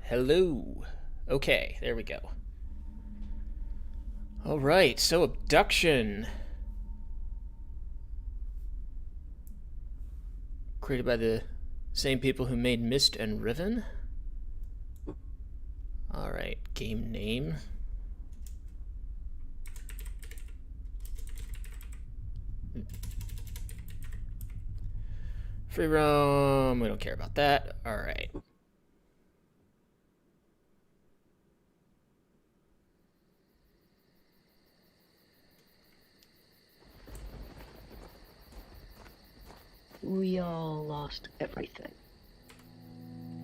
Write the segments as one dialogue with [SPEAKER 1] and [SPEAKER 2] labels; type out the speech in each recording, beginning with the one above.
[SPEAKER 1] Hello. Okay, there we go. Alright, so Obduction. Created by the same people who made Myst and Riven. Alright, game name. Free roam, we don't care about that. Alright.
[SPEAKER 2] We all lost everything.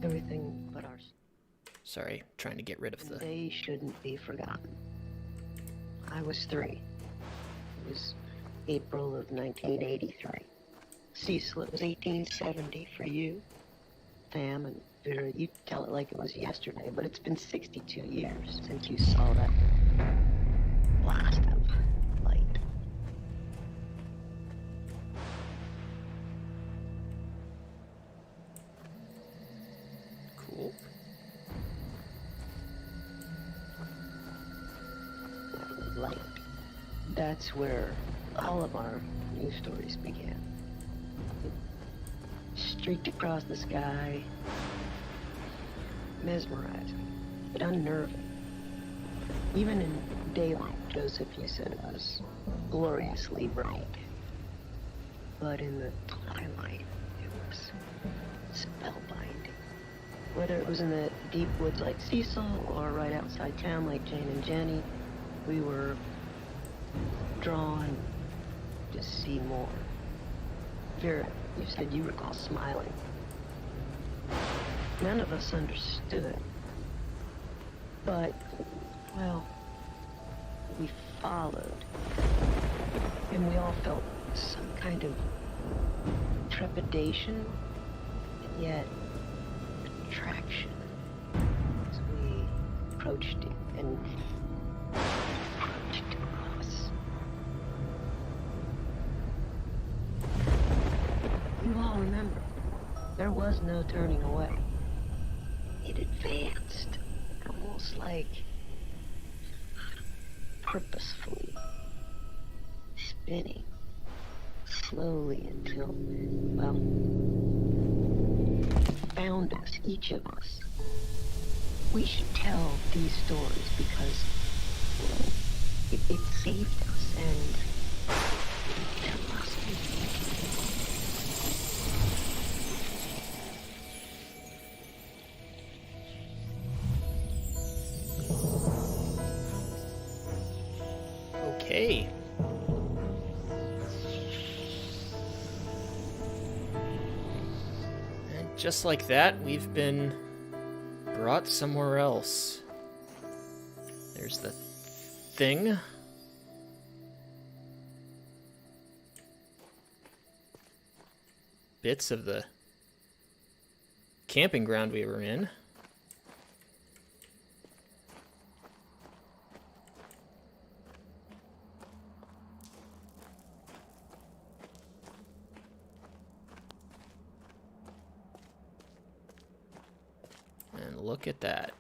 [SPEAKER 2] Everything but ours.
[SPEAKER 1] Sorry, trying to get rid of the...
[SPEAKER 2] They shouldn't be forgotten. I was 3. It was April of 1983. Cecil, it was 1870 for you. Sam and Vera, you tell it like it was yesterday, but it's been 62 years since you saw that blast of light.
[SPEAKER 1] Cool.
[SPEAKER 2] Light. That's where all of our news stories began. It streaked across the sky, mesmerizing, but unnerving. Even in daylight, Joseph, you said it was gloriously bright. But in the twilight, it was spellbinding. Whether it was in the deep woods like Cecil or right outside town like Jane and Jenny, we were drawn to see more. Vera, you said you recall smiling. None of us understood. But, well, we followed. And we all felt some kind of trepidation, and yet attraction as we approached it and approached us. You all remember, there was no turning away. It advanced, almost like purposefully, spinning slowly until, well, found us, each of us. We should tell these stories because it saved us and it trusted.
[SPEAKER 1] Okay. And just like that, we've been brought somewhere else. There's the thing. Bits of the camping ground we were in. And look at that.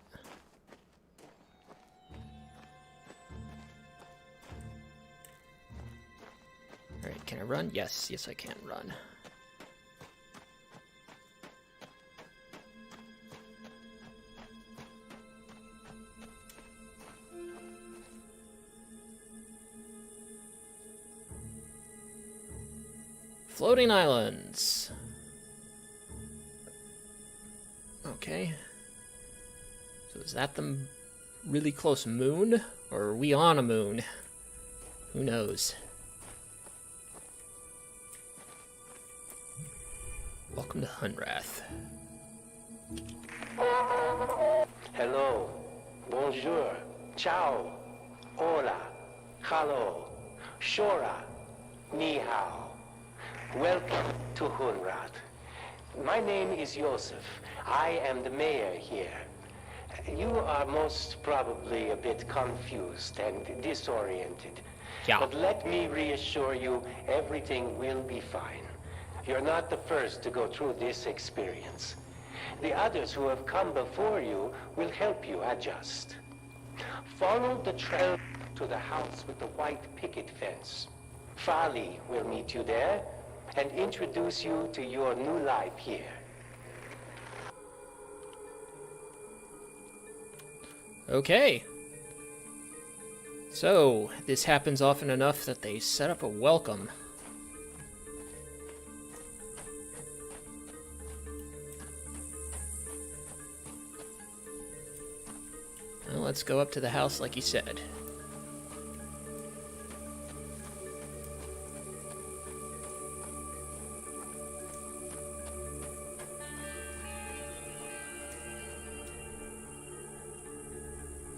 [SPEAKER 1] Alright, can I run? Yes, yes I can run. Floating islands. Okay. So is that the really close moon? Or are we on a moon? Who knows? Welcome to Hunrath.
[SPEAKER 3] Hello, bonjour, ciao, hola, hello, shora, ni hao. Welcome to Hunrath. My name is Joseph. I am the mayor here. You are most probably a bit confused and disoriented.
[SPEAKER 1] Yeah.
[SPEAKER 3] But let me reassure you, everything will be fine. You're not the first to go through this experience. The others who have come before you will help you adjust. Follow the trail to the house with the white picket fence. Farley will meet you there and introduce you to your new life here.
[SPEAKER 1] Okay. So, this happens often enough that they set up a welcome. Well, let's go up to the house like he said.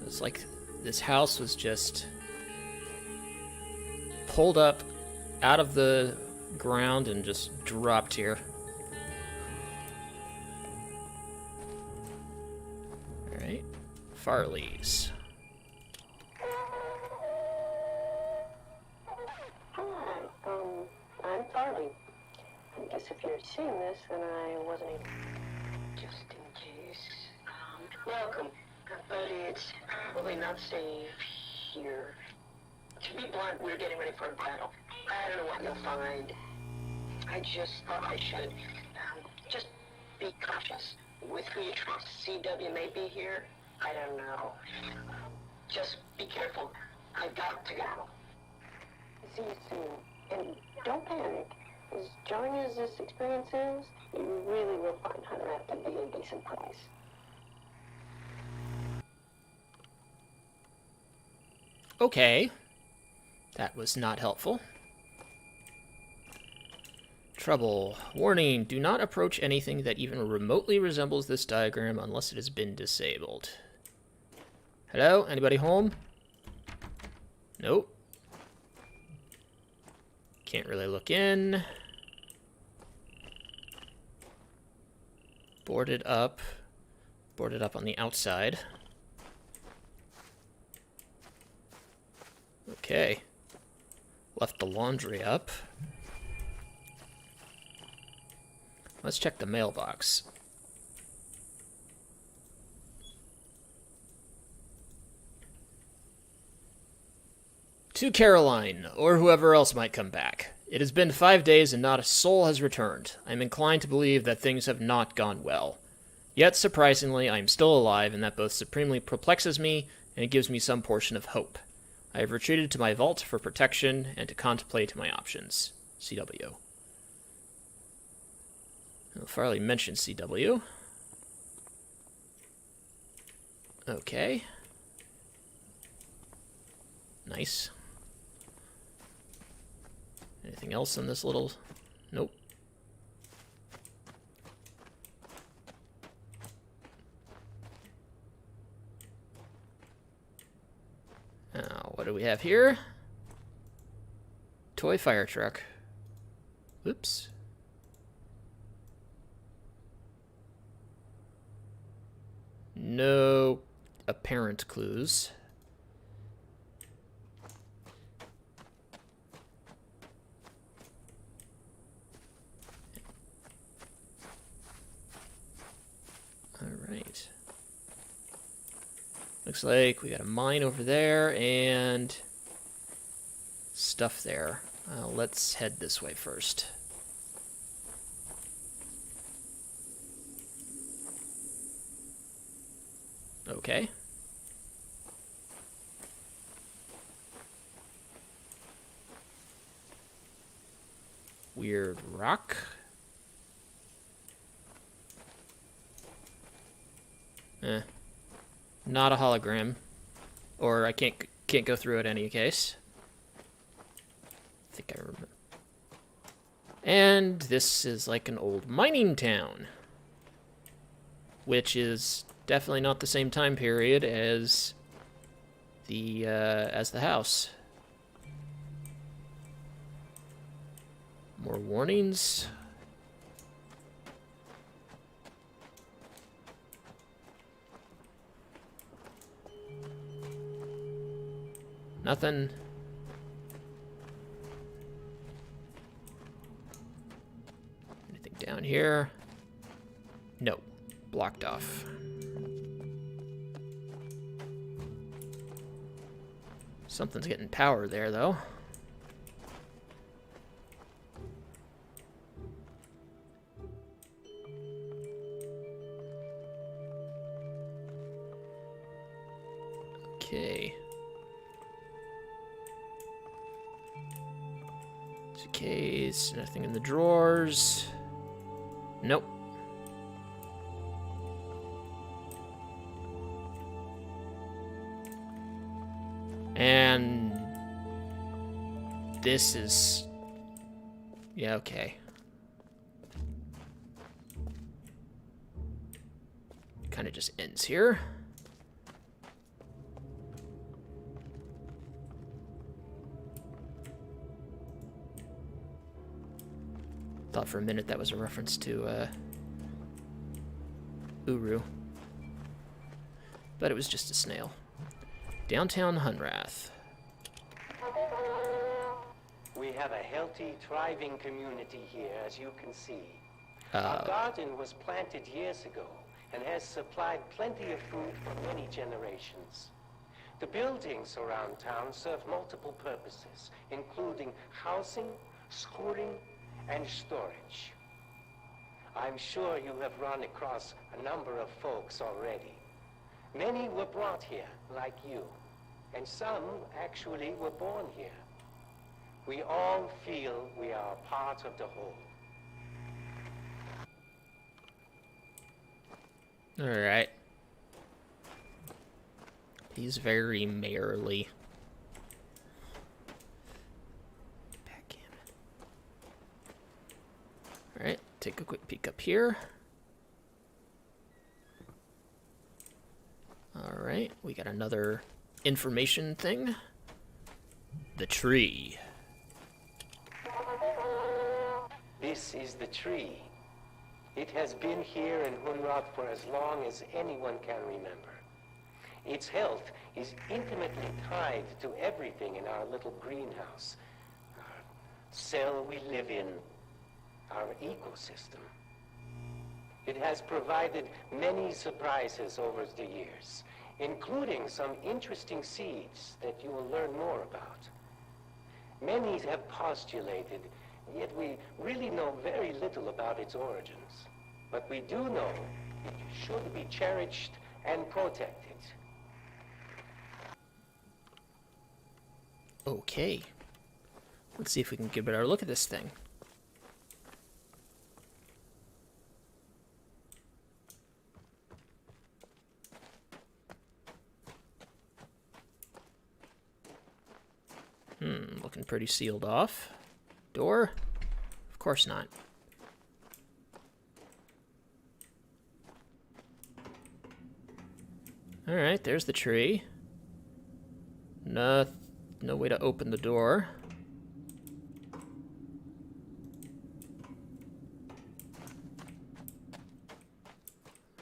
[SPEAKER 1] It's like this house was just pulled up out of the ground and just dropped here. Alright. Farley's.
[SPEAKER 2] Hi, I'm Farley. I guess if you're seeing this, then I wasn't able. Just in case. Welcome. But it's probably not safe here. To be blunt, we're getting ready for a battle. I don't know what you'll find. I just thought I should. Just be cautious. With who you trust. CW may be here. I don't know. Just be careful. I've got to go. See you soon. And don't panic. As jarring as this experience is, you really will find Hunter at to be a decent price.
[SPEAKER 1] Okay. That was not helpful. Trouble. Warning, do not approach anything that even remotely resembles this diagram unless it has been disabled. Hello? Anybody home? Nope. Can't really look in. Boarded up. Boarded up on the outside. Okay. Left the laundry up. Let's check the mailbox. To Caroline, or whoever else might come back. It has been 5 days and not a soul has returned. I am inclined to believe that things have not gone well. Yet, surprisingly, I am still alive, and that both supremely perplexes me, and it gives me some portion of hope. I have retreated to my vault for protection and to contemplate my options. CW. Well, Farley mentioned CW. Okay. Nice. Anything else in this little... Nope. Now, what do we have here? Toy fire truck. Oops. No apparent clues. All right. Looks like we got a mine over there and stuff there. Let's head this way first. Okay. Weird rock. Not a hologram. Or I can't go through it in any case. I think I remember. And this is like an old mining town. Which is definitely not the same time period as the house. More warnings. Nothing. Anything down here? No. blocked off. Something's getting power there, though. Okay. It's a case, nothing in the drawers. Nope. And this is... yeah, okay. Kind of just ends here. Thought for a minute that was a reference to Uru. But it was just a snail. Downtown Hunrath.
[SPEAKER 3] We have a healthy, thriving community here, as you can see. Our garden was planted years ago and has supplied plenty of food for many generations. The buildings around town serve multiple purposes, including housing, schooling, and storage. I'm sure you have run across a number of folks already. Many were brought here, like you, and some actually were born here. We all feel we are a part of the whole.
[SPEAKER 1] Alright. He's very mayorly. Alright, take a quick peek up here. Alright, we got another information thing. The tree.
[SPEAKER 3] This is the tree. It has been here in Hunrath for as long as anyone can remember. Its health is intimately tied to everything in our little greenhouse. Our cell we live in, our ecosystem. It has provided many surprises over the years, including some interesting seeds that you will learn more about. Many have postulated, yet we really know very little about its origins. But we do know it should be cherished and protected.
[SPEAKER 1] Okay. Let's see if we can get a better look at this thing. Looking pretty sealed off. Door? Of course not. Alright, there's the tree. No way to open the door.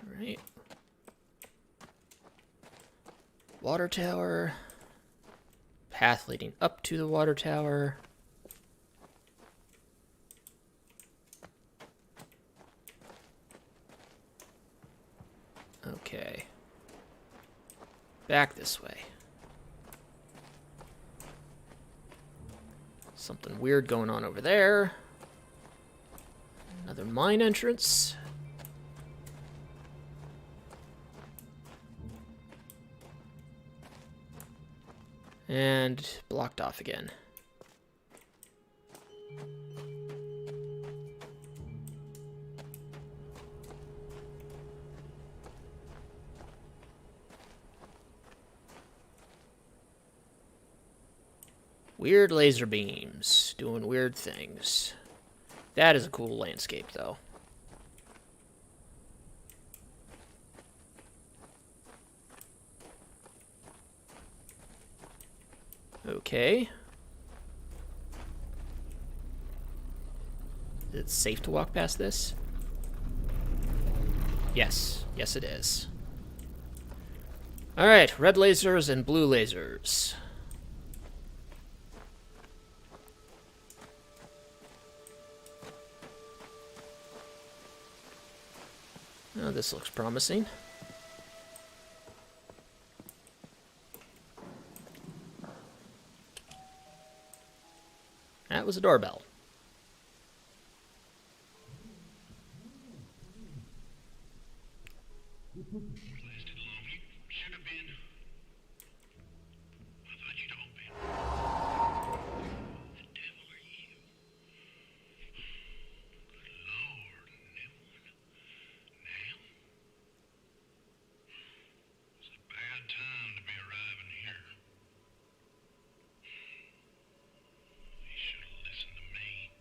[SPEAKER 1] Alright. Water tower. Path leading up to the water tower. Okay. Back this way. Something weird going on over there. Another mine entrance. And blocked off again. Weird laser beams doing weird things. That is a cool landscape, though. Okay. Is it safe to walk past this? Yes. Yes, it is. Alright, red lasers and blue lasers. Oh, this looks promising. That was a doorbell.
[SPEAKER 4] Lasted long. You should have been. I thought you'd all been. The devil are you? Good Lord, Neville. Now? It's a bad time to be arriving here. You should have listened to me.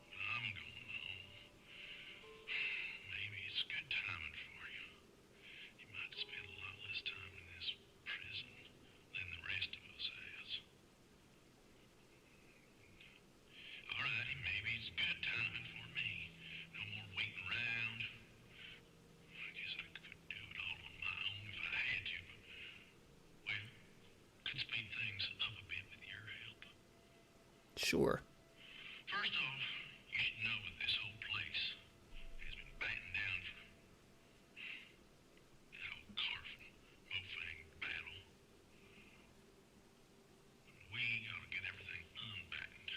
[SPEAKER 4] But I'm going home. Maybe it's good timing for you. You might spend a lot less time in this prison than the rest of us has. Alrighty, maybe it's good timing for me. No more waiting around. I guess I could do it all on my own if I had to, but, well, could speed things up a bit with your help.
[SPEAKER 1] Sure.
[SPEAKER 4] First off, you should know that this whole place has been battened down for that old Carfin Mofang battle. We gotta get everything unbattened.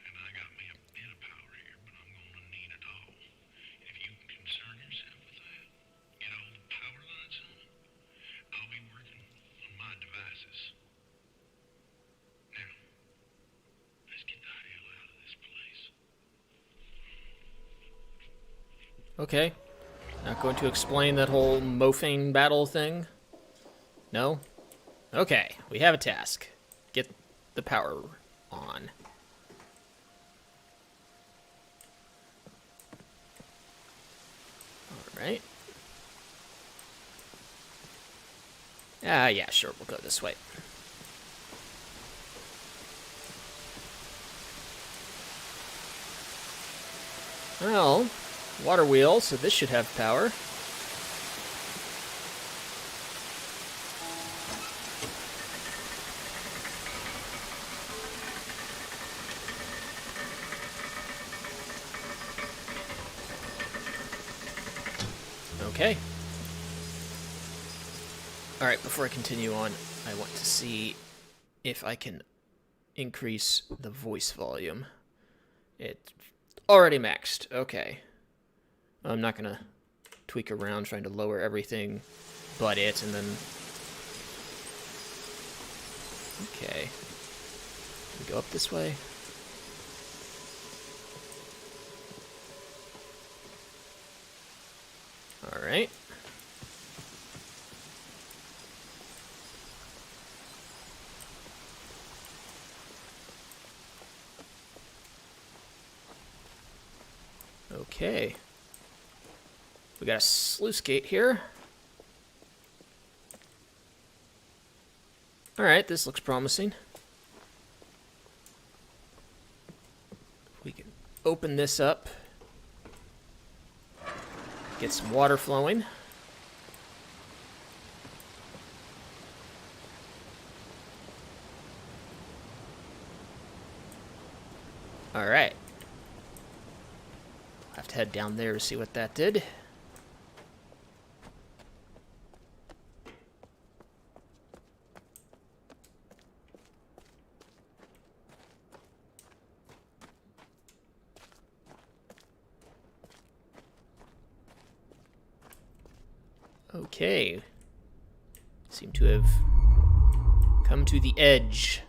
[SPEAKER 4] And I got me a bit of power here, but I'm gonna need it all. If you can concern yourself with that, get all the power lines on it, I'll be working on my devices. Now, let's get the hell out of this place.
[SPEAKER 1] Okay. Not going to explain that whole Mofang battle thing? No? Okay, we have a task. Get the power on. Alright. Yeah, sure, we'll go this way. Well, water wheel, so this should have power. Okay. Alright, before I continue on, I want to see if I can increase the voice volume. It's already maxed. Okay. I'm not gonna tweak around trying to lower everything but it, and then... Okay. We go up this way. Alright. Okay. We got a sluice gate here. Alright, this looks promising. We can open this up. Get some water flowing. Alright. Have to head down there to see what that did. Okay. Seem to have come to the edge.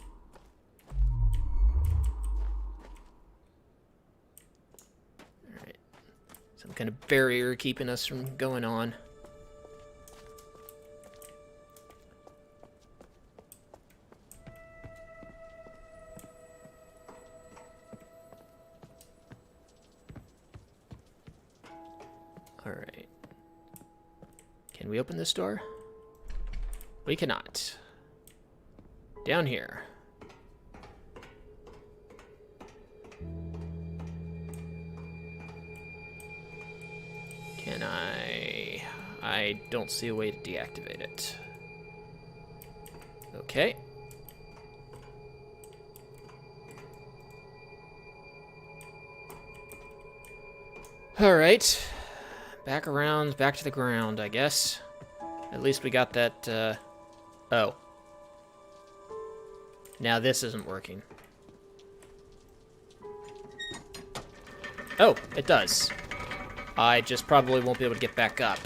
[SPEAKER 1] Alright. Some kind of barrier keeping us from going on. Alright. Can we open this door? We cannot. Down here. Can I... I don't see a way to deactivate it. Okay. Alright. Back around, back to the ground, I guess. At least we got that, oh. Now this isn't working. Oh, it does. I just probably won't be able to get back up.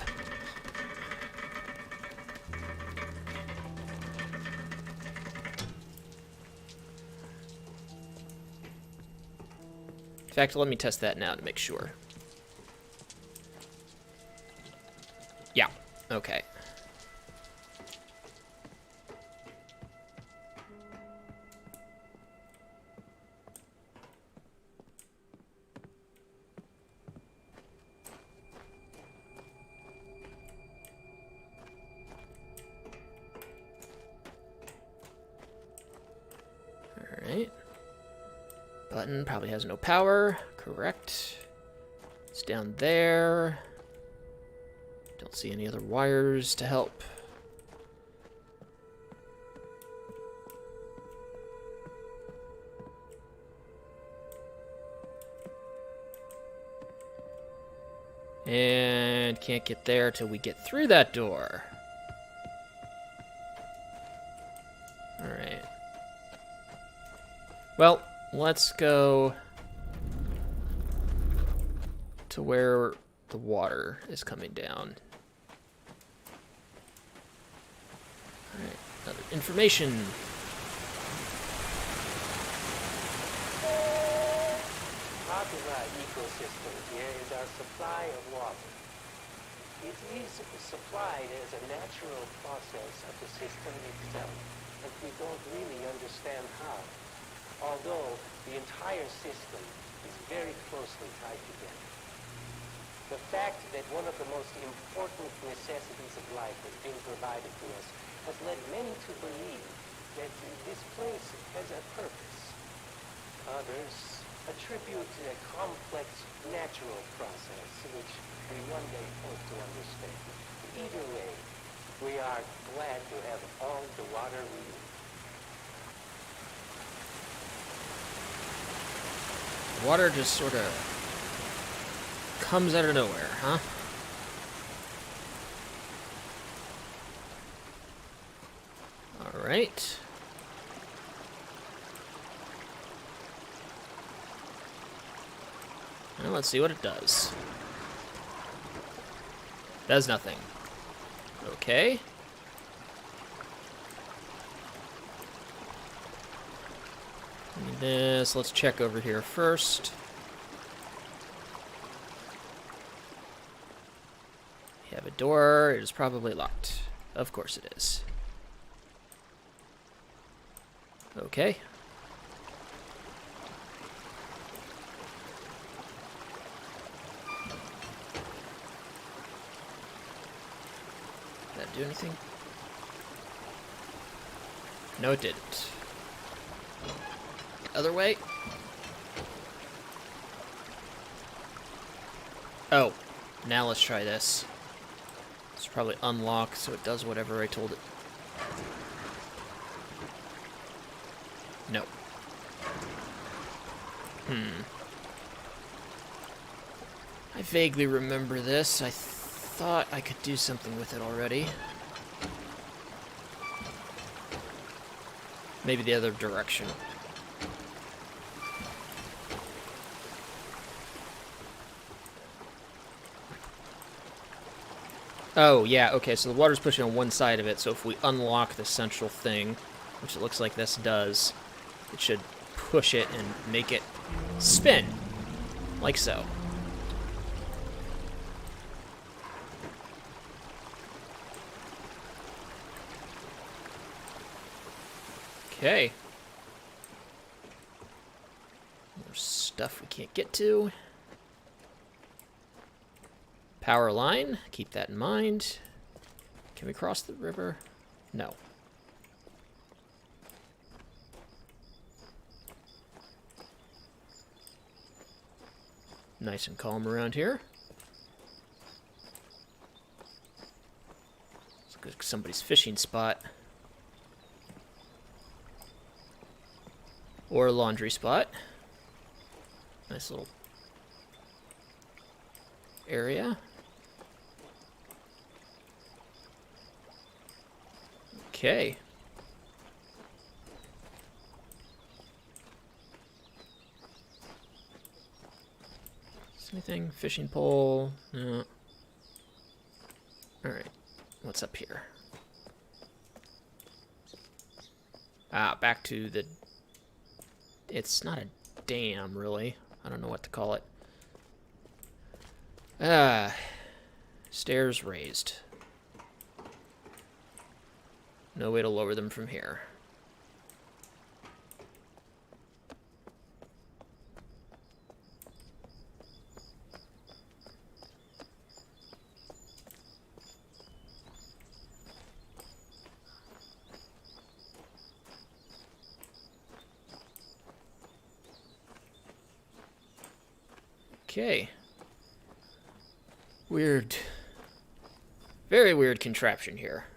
[SPEAKER 1] In fact, let me test that now to make sure. Yeah, okay. Alright. Button probably has no power. Correct. It's down there. Don't see any other wires to help. And can't get there till we get through that door. Alright. Well, let's go to where the water is coming down. Alright, another information.
[SPEAKER 3] Part of our ecosystem here is our supply of water. It is supplied as a natural process of the system itself, but we don't really understand how. Although the entire system is very closely tied together. The fact that one of the most important necessities of life has been provided to us has led many to believe that this place has a purpose. Others attribute a complex natural process which we one day hope to understand. Either way, we are glad to have all the water we need.
[SPEAKER 1] Water just sort of comes out of nowhere, huh? Alright. Well, let's see what it does. Does nothing. Okay. Need this. Let's check over here first. We have a door. It is probably locked. Of course it is. Okay. Did that do anything? No, it didn't. Other way? Oh, now let's try this. It's probably unlocked, so it does whatever I told it. No. I vaguely remember this. I thought I could do something with it already. Maybe the other direction. Oh, yeah, okay, so the water's pushing on one side of it, so if we unlock the central thing, which it looks like this does, it should push it and make it spin, like so. Okay. More stuff we can't get to. Power line, keep that in mind. Can we cross the river? No. Nice and calm around here. Looks like somebody's fishing spot. Or a laundry spot. Nice little area. Okay. Is anything? Fishing pole? No. Alright. What's up here? Ah, back to the... It's not a dam, really. I don't know what to call it. Ah. Stairs raised. No way to lower them from here. Okay. Weird. Very weird contraption here.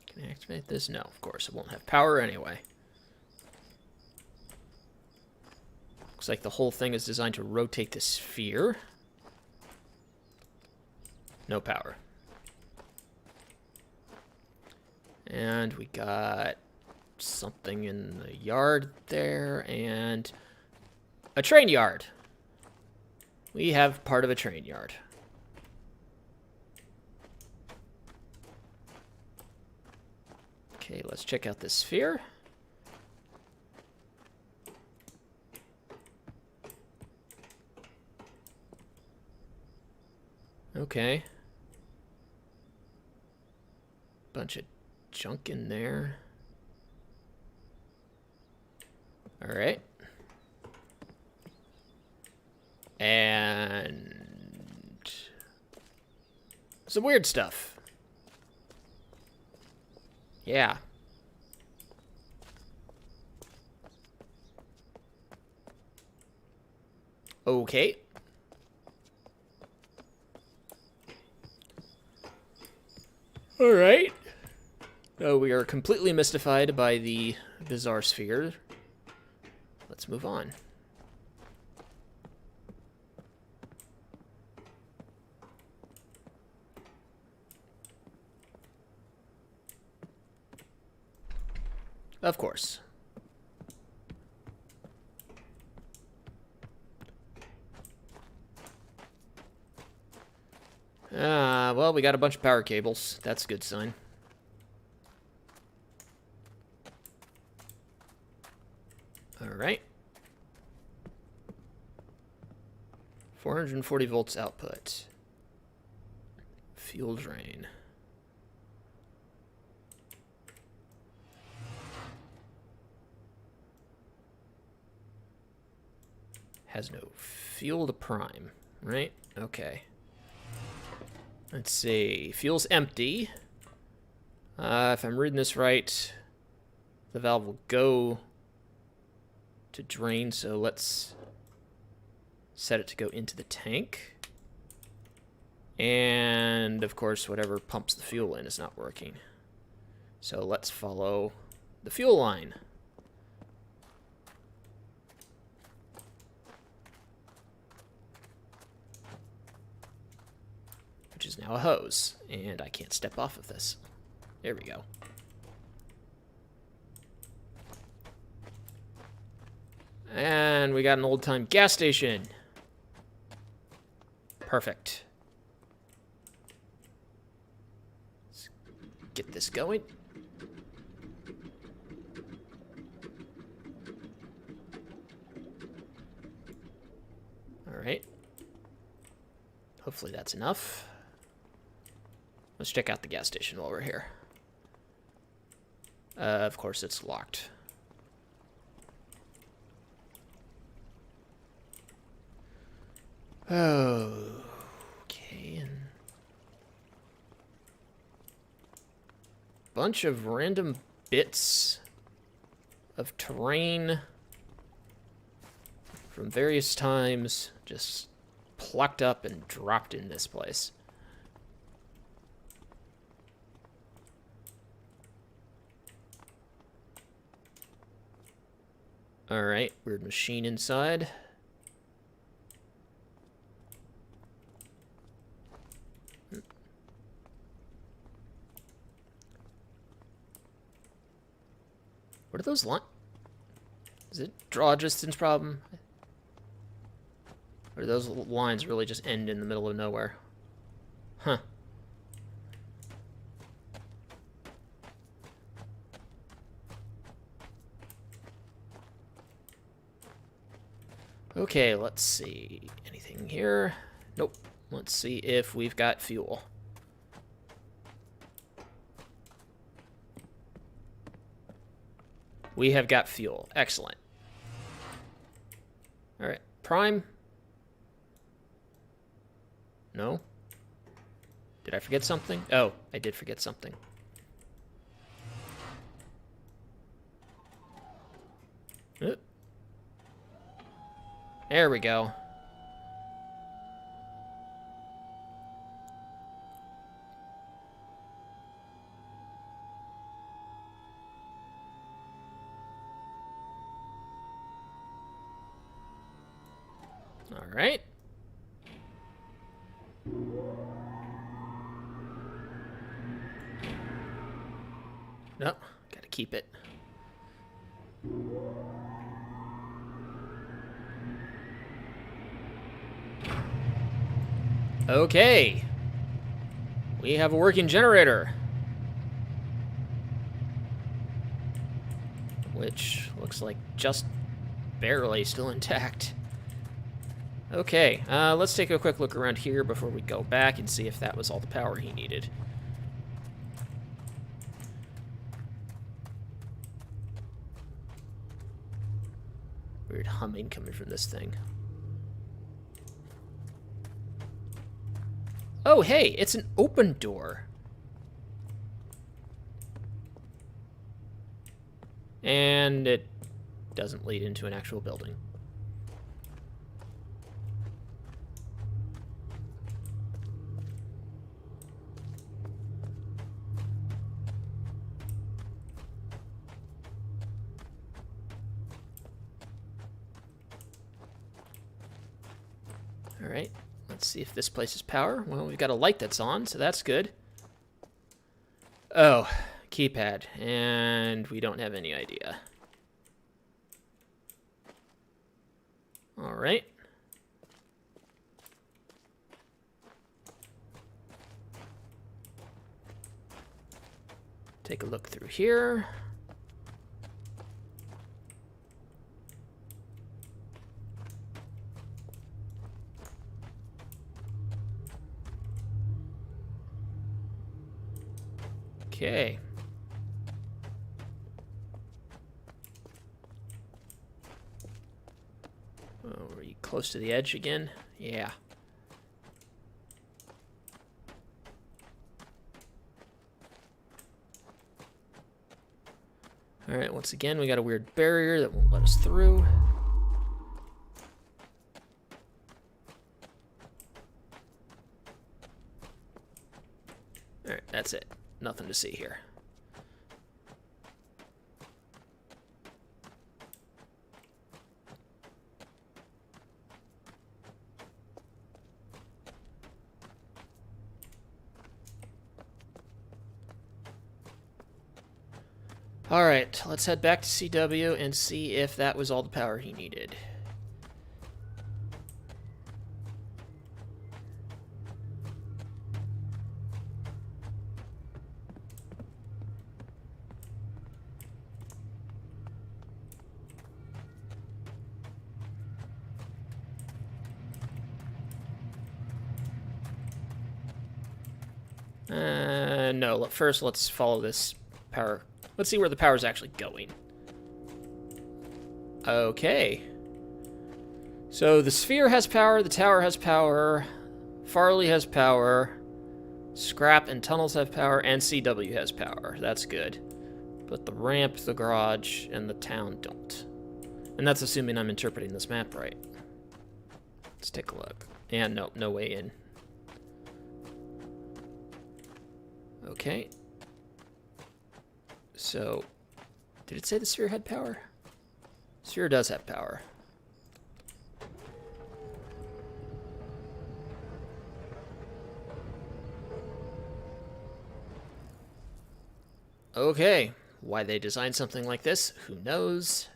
[SPEAKER 1] Can I activate this? No, of course. It won't have power anyway. Looks like the whole thing is designed to rotate the sphere. No power. And we got something in the yard there, and a train yard. We have part of a train yard. Okay, let's check out this sphere. Okay. Bunch of junk in there. All right. And some weird stuff. Yeah. Okay. All right. Oh, we are completely mystified by the bizarre sphere. Let's move on. Of course. Well, we got a bunch of power cables. That's a good sign. All right. 440 volts output. Fuel drain. Has no fuel to prime, right? Okay. Let's see. Fuel's empty. If I'm reading this right, the valve will go to drain, so let's set it to go into the tank. And, of course, whatever pumps the fuel in is not working. So let's follow the fuel line. Which is now a hose, and I can't step off of this. There we go. And we got an old-time gas station. Perfect. Let's get this going. All right. Hopefully that's enough. Let's check out the gas station while we're here. Of course, it's locked. Okay. And bunch of random bits of terrain from various times just plucked up and dropped in this place. Alright, weird machine inside. What are those lines? Is it draw distance problem? Or do those lines really just end in the middle of nowhere? Huh. Okay, let's see. Anything here? Nope. Let's see if we've got fuel. We have got fuel. Excellent. Alright. Prime? No? Did I forget something? Oh, I did forget something. Oop. There we go. All right. No, gotta keep it. Okay. We have a working generator. Which looks like just barely still intact. Okay, let's take a quick look around here before we go back and see if that was all the power he needed. Weird humming coming from this thing. Oh, hey, it's an open door. And it doesn't lead into an actual building. All right, let's see if this place is power. Well, we've got a light that's on, so that's good. Oh, keypad, and we don't have any idea. All right. Take a look through here. Okay. Oh, are you close to the edge again? Yeah. Alright, once again, we got a weird barrier that won't let us through. Alright, that's it. Nothing to see here. Alright, let's head back to CW and see if that was all the power he needed. No, first let's follow this power. Let's see where the power's actually going. Okay. So the sphere has power, the tower has power, Farley has power, Scrap and Tunnels have power, and CW has power. That's good. But the ramp, the garage, and the town don't. And that's assuming I'm interpreting this map right. Let's take a look. And nope, no way in. Okay. So, did it say the sphere had power? Sphere does have power. Okay, why they designed something like this, who knows?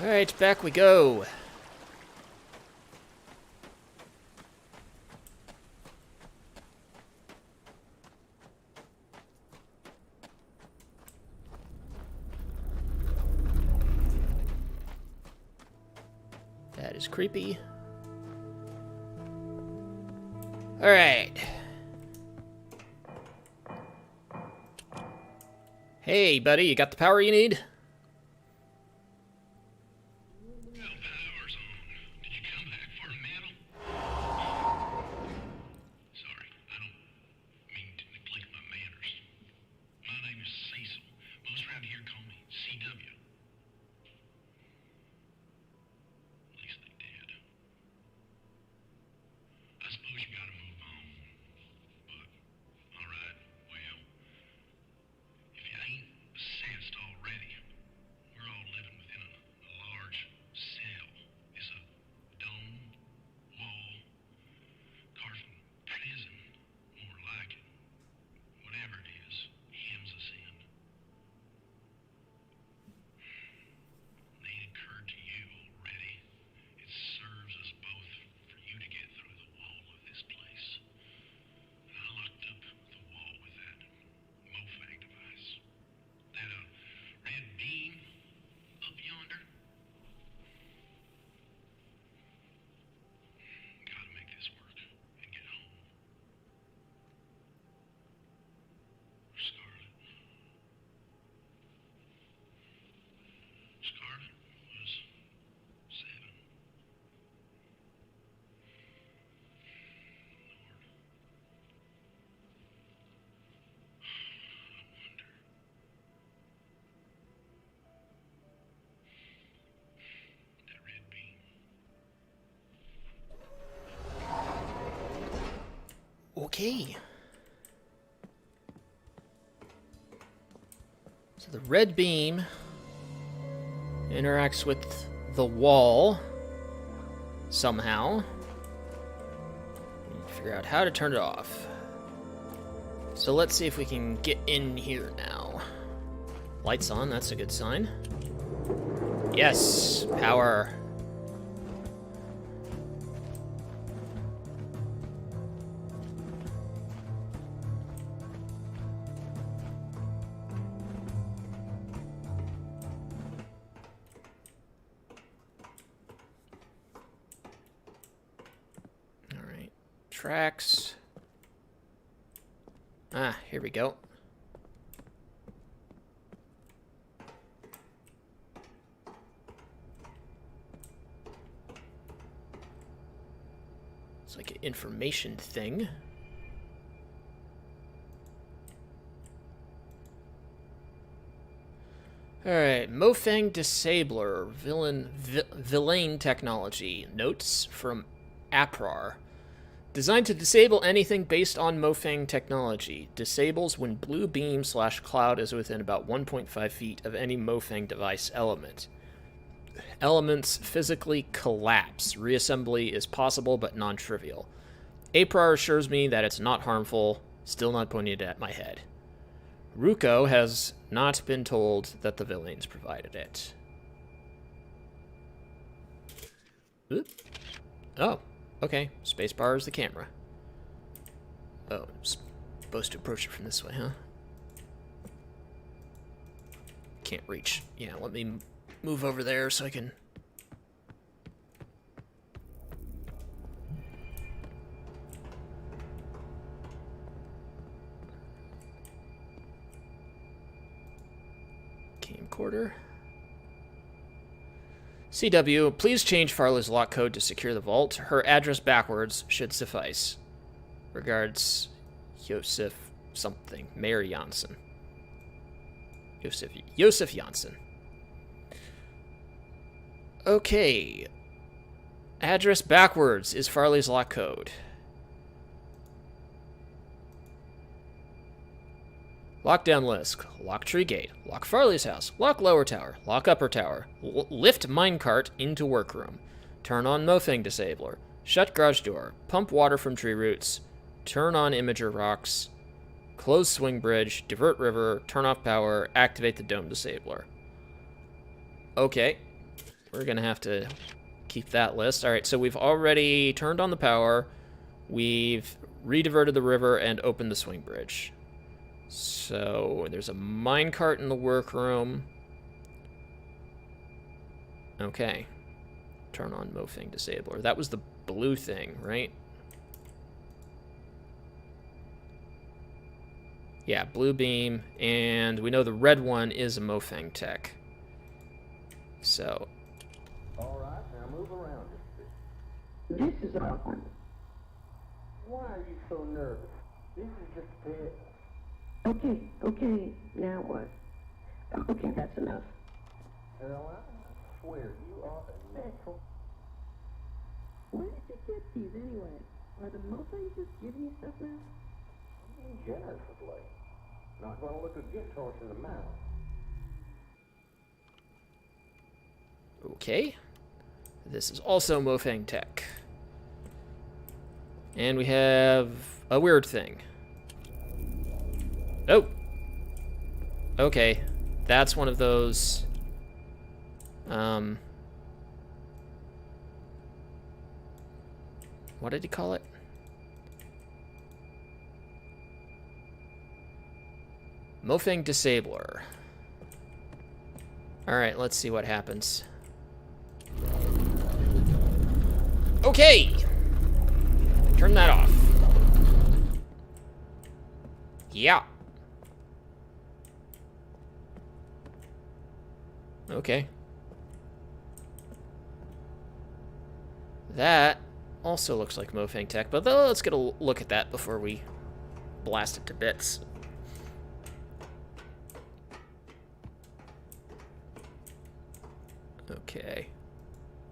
[SPEAKER 1] Alright, back we go. That is creepy. Alright. Hey, buddy, you got the power you need?
[SPEAKER 4] Power's on. Did you come back for a medal? Sorry, I don't mean to neglect my manners. My name is Cecil. Most around here call me CW. At least they did. I suppose you gotta move on. But, alright, well, if you ain't sensed already, we're all living within a large cell. It's a dome, wall, carved from prison, more like it. Whatever it is, hems us in. They ain't occurred to you already. It serves us both for you to get through the wall of this place. And I locked up the wall with that MoFag device. That red beam up yonder. Gotta make this work and get home. Scarlet. Scarlet was 7. Lord. I wonder. That red beam.
[SPEAKER 1] Okay. So the red beam interacts with the wall somehow. Figure out how to turn it off. So let's see if we can get in here now. Lights on, that's a good sign. Yes, power. All right, tracks. Ah, here we go. It's like an information thing. Alright, Mofang Disabler, villain technology. Notes from APRAR. Designed to disable anything based on Mofang technology. Disables when blue beam/cloud is within about 1.5 feet of any Mofang device element. Elements physically collapse. Reassembly is possible but non-trivial. APRAR assures me that it's not harmful, still not pointed at my head. Ruko has not been told that the villains provided it. Oop. Oh, okay. Spacebar is the camera. Oh, I'm supposed to approach it from this way, huh? Can't reach. Yeah, let me move over there so I can... Camcorder. CW, please change Farley's lock code to secure the vault. Her address backwards should suffice. Regards, Josef something. Mayor Janssen. Josef Janssen. Okay. Address backwards is Farley's lock code. Lockdown list. Lock tree gate. Lock Farley's house. Lock lower tower. Lock upper tower. Lift minecart into workroom. Turn on Mofang disabler. Shut garage door. Pump water from tree roots. Turn on imager rocks. Close swing bridge. Divert river. Turn off power. Activate the dome disabler. Okay. We're going to have to keep that list. Alright, so we've already turned on the power. We've rediverted the river and opened the swing bridge. So there's a minecart in the workroom. Okay. Turn on Mofang disabler. That was the blue thing, right? Yeah, blue beam. And we know the red one is a Mofang tech. So.
[SPEAKER 3] Alright, now move around a bit.
[SPEAKER 2] This is awkward.
[SPEAKER 3] Why are you so nervous? This is just a test.
[SPEAKER 2] Okay, now what? Okay, that's enough.
[SPEAKER 3] Hell, I swear, you are a natural.
[SPEAKER 2] Where did you get these anyway? Are the Mofangs just giving you stuff now?
[SPEAKER 3] I'm being generous of late. Not gonna look a gift horse in the mouth.
[SPEAKER 1] Okay. This is also Mofang tech. And we have a weird thing. Oh! Okay. That's one of those... What did he call it? Mofang disabler. Alright, let's see what happens. Okay! Turn that off. Yeah. Okay. That also looks like Mofang tech, but let's get a look at that before we blast it to bits. Okay.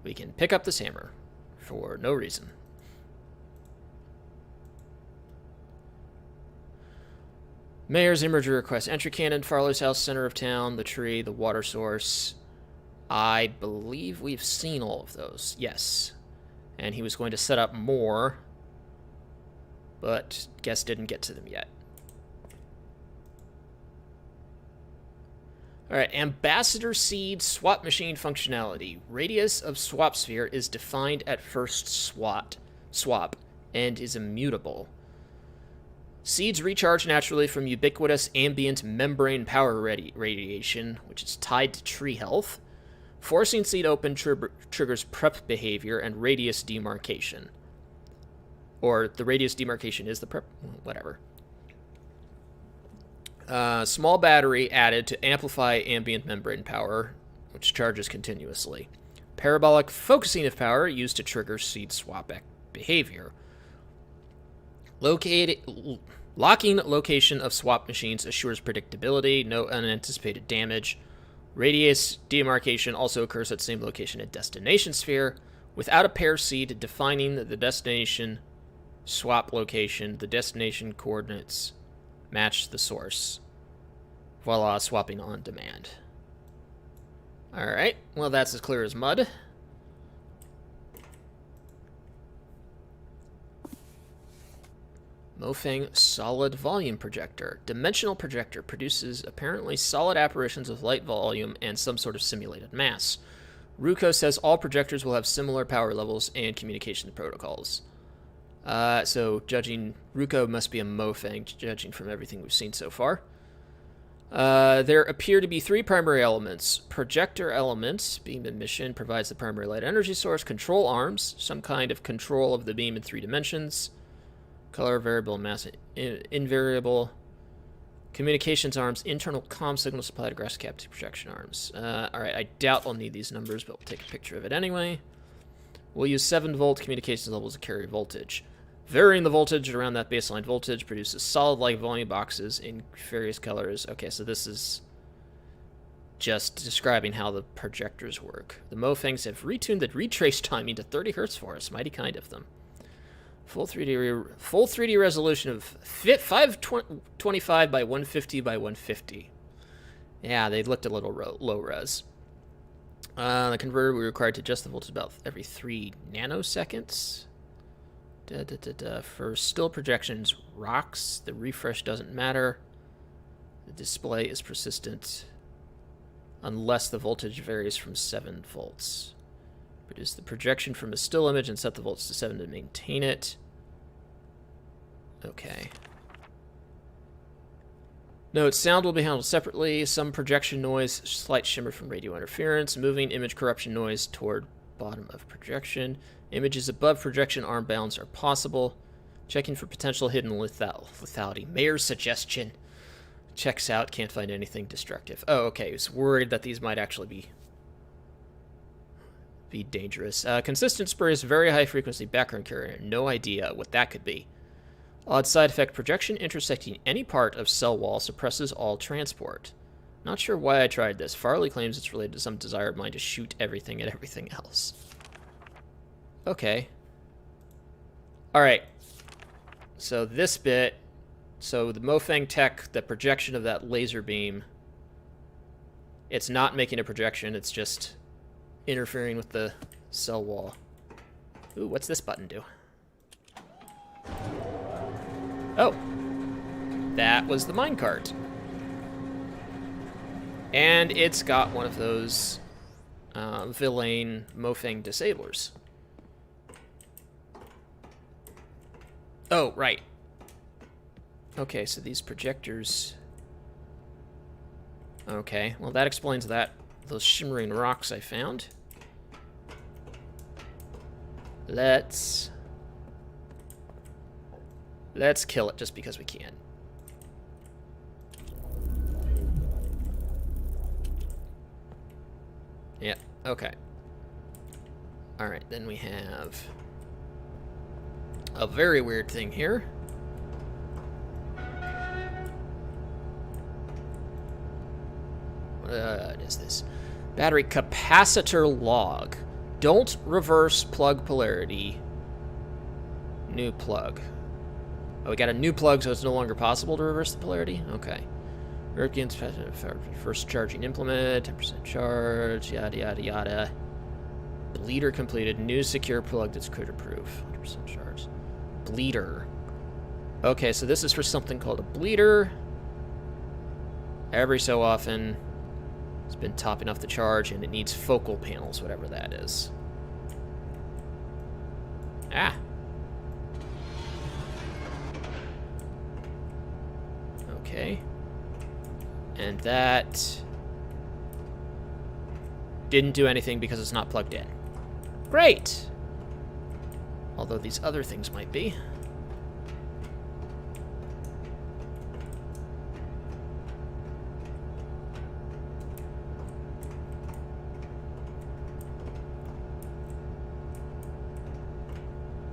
[SPEAKER 1] We can pick up this hammer for no reason. Mayor's imagery request. Entry cannon, Farley's house, center of town, the tree, the water source. I believe we've seen all of those. Yes. And he was going to set up more, but guess didn't get to them yet. Alright, Ambassador Seed swap machine functionality. Radius of swap sphere is defined at first swap and is immutable. Seeds recharge naturally from ubiquitous ambient membrane power radiation, which is tied to tree health. Forcing seed open triggers prep behavior and radius demarcation. Or the radius demarcation is the prep, whatever. Small battery added to amplify ambient membrane power, which charges continuously. Parabolic focusing of power used to trigger seed swap behavior. Locking location of swap machines assures predictability, no unanticipated damage. Radius demarcation also occurs at same location at destination sphere. Without a pair seed defining the destination swap location, the destination coordinates match the source. Voila, swapping on demand. Alright, well that's as clear as mud. Mofang solid volume projector. Dimensional projector produces apparently solid apparitions of light volume and some sort of simulated mass. Ruko says all projectors will have similar power levels and communication protocols. So judging, Ruko must be a Mofang, judging from everything we've seen so far. There appear to be three primary elements. Projector elements, beam emission, provides the primary light energy source. Control arms, some kind of control of the beam in 3 dimensions. Color, variable, mass, invariable. Communications arms, internal comm signal supply to grass captive projection arms. Alright, I doubt I'll need these numbers, but we'll take a picture of it anyway. We'll use 7 volt communications levels to carry voltage. Varying the voltage around that baseline voltage produces solid-like volume boxes in various colors. Okay, so this is just describing how the projectors work. The Mofangs have retuned the retrace timing to 30 Hz for us. Mighty kind of them. Full 3D resolution of 525 by 150 by 150. Yeah, they looked a little low res. The converter will be required to adjust the voltage about every 3 nanoseconds. For still projections, rocks, the refresh doesn't matter. The display is persistent unless the voltage varies from 7 volts. Produce the projection from a still image and set the volts to 7 to maintain it. Okay. Note, sound will be handled separately. Some projection noise, slight shimmer from radio interference, moving image corruption noise toward bottom of projection. Images above projection arm bounds are possible. Checking for potential hidden lethality. Mayor's suggestion. Checks out, can't find anything destructive. Oh, okay, was worried that these might actually be dangerous. Consistent sprays, very high frequency background carrier. No idea what that could be. Odd side effect, projection intersecting any part of cell wall suppresses all transport. Not sure why I tried this. Farley claims it's related to some desire of mine to shoot everything and everything else. Okay. Alright. So this bit, so the Mofang tech, the projection of that laser beam, it's not making a projection, it's just interfering with the cell wall. Ooh, what's this button do? Oh. That was the minecart. And it's got one of those villain Mofang disablers. Oh, right. Okay, so these projectors... Okay, well that explains that. Those shimmering rocks I found. Let's kill it just because we can. Yeah, okay. Alright, then we have a very weird thing here. What is this? Battery capacitor log. Don't reverse plug polarity. New plug. Oh, we got a new plug, so it's no longer possible to reverse the polarity? Okay. First charging implement, 10% charge, yada yada yada. Bleeder completed. New secure plug that's critter proof. 100% charge. Bleeder. Okay, so this is for something called a bleeder. Every so often, it's been topping off the charge, and it needs focal panels, whatever that is. Ah. Okay. And that didn't do anything because it's not plugged in. Great! Although these other things might be.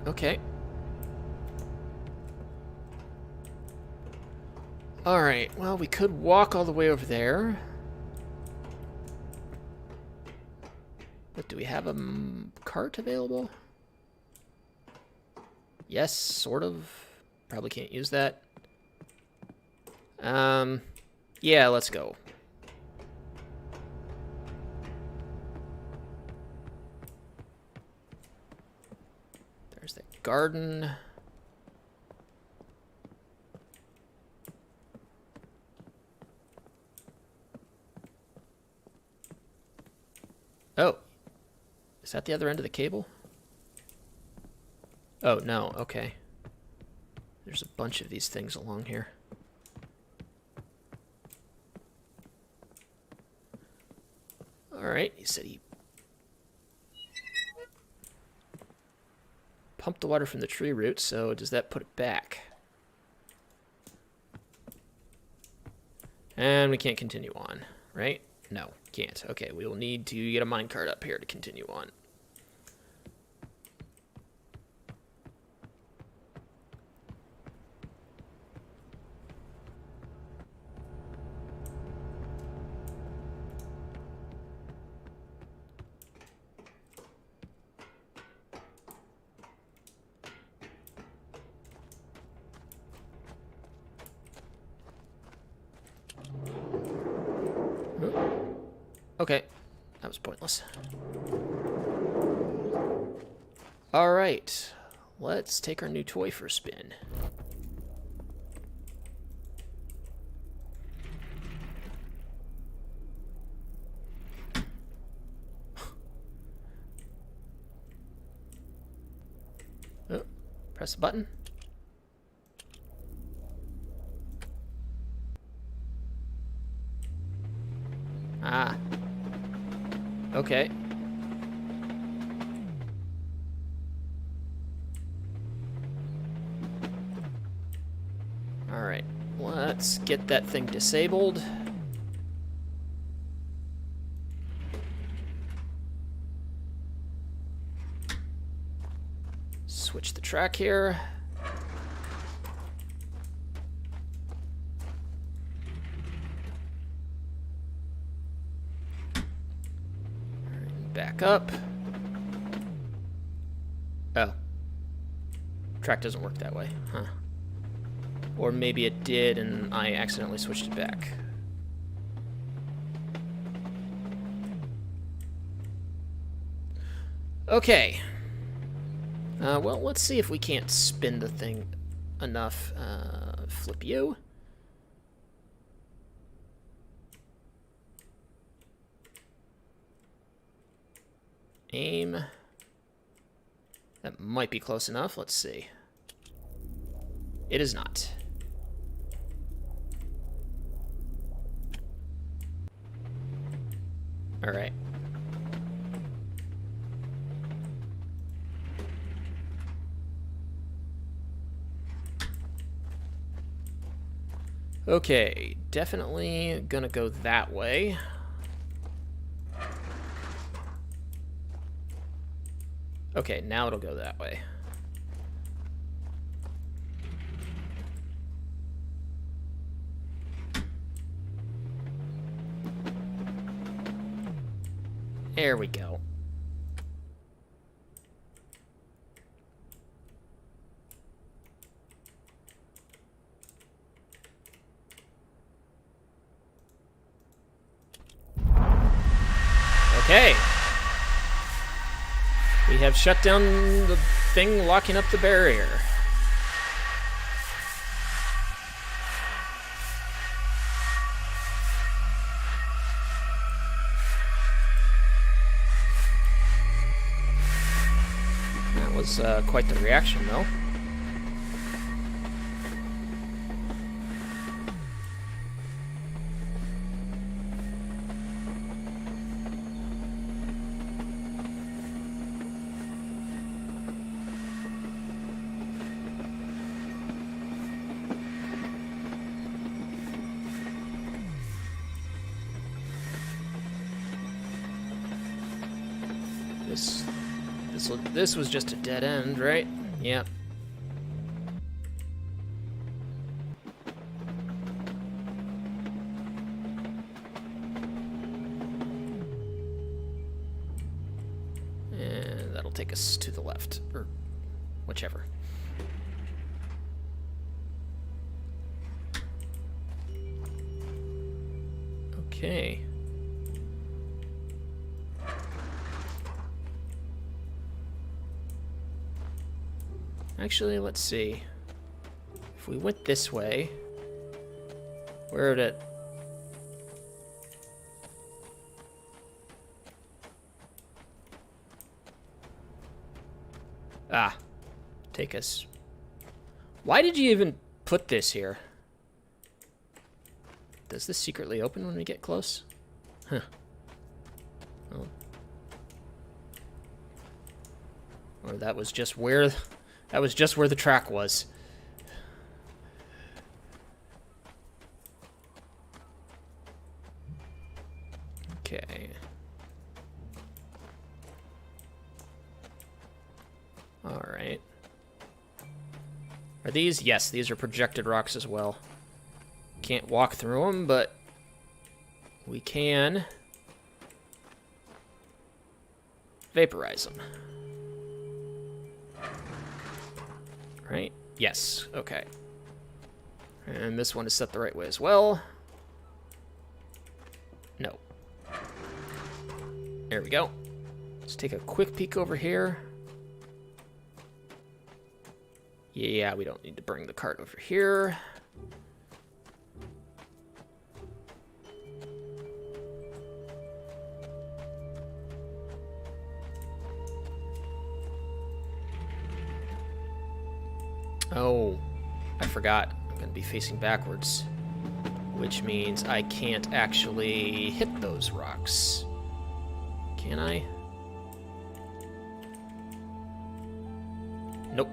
[SPEAKER 1] Okay. Alright, well, we could walk all the way over there. But do we have a cart available? Yes, sort of. Probably can't use that. Yeah, let's go. There's the garden. Oh. Is that the other end of the cable? Oh, no. Okay. There's a bunch of these things along here. Alright, he said he pumped the water from the tree roots, so does that put it back? And we can't continue on, right? No, can't. Okay, we will need to get a minecart up here to continue on. Okay. That was pointless. Alright. Let's take our new toy for a spin. Oh, press the button. Ah. Okay. Alright, let's get that thing disabled. Switch the track here. Alright, back up. Oh. Track doesn't work that way, huh? Or maybe it did and I accidentally switched it back. Okay. Well, let's see if we can't spin the thing enough. Flip you. Aim. That might be close enough. Let's see. It is not. All right. Okay, definitely gonna go that way. Okay, now it'll go that way. There we go. Okay. We have shut down the thing locking up the barrier. That was quite the reaction, though. This was just a dead end, right? Yep. And that'll take us to the left, or whichever. Okay. Actually, let's see. If we went this way, where would it... Ah, take us. Why did you even put this here? Does this secretly open when we get close? Huh. Oh. Or that was just where... That was just where the track was. Okay. All right. Are these? Yes, these are projected rocks as well. Can't walk through them, but we can vaporize them. Right? Yes. Okay. And this one is set the right way as well. No. There we go. Let's take a quick peek over here. Yeah, we don't need to bring the cart over here. Oh, I forgot. I'm going to be facing backwards, which means I can't actually hit those rocks. Can I? Nope.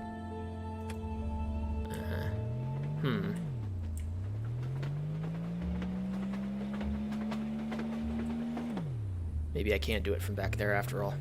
[SPEAKER 1] Maybe I can't do it from back there after all.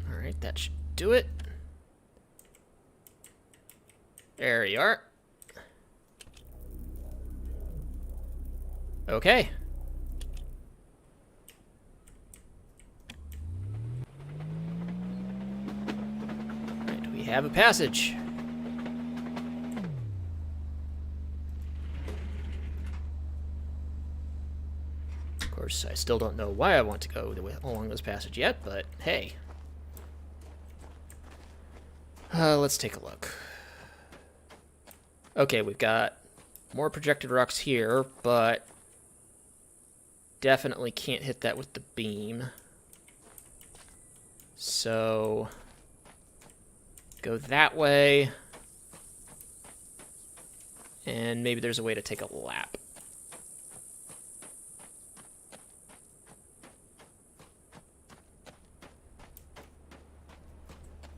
[SPEAKER 1] Alright, that should do it. There you are. Okay. Alright, we have a passage. Of course, I still don't know why I want to go along this passage yet, but hey. Let's take a look. Okay, we've got more projected rocks here, but definitely can't hit that with the beam. So, go that way, and maybe there's a way to take a lap.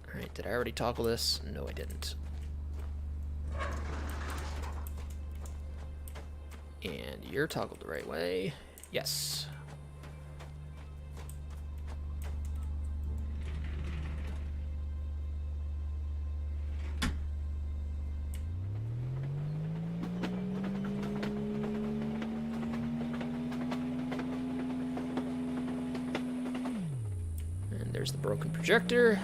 [SPEAKER 1] Alright, did I already toggle this? No, I didn't. And you're toggled the right way. Yes. And there's the broken projector.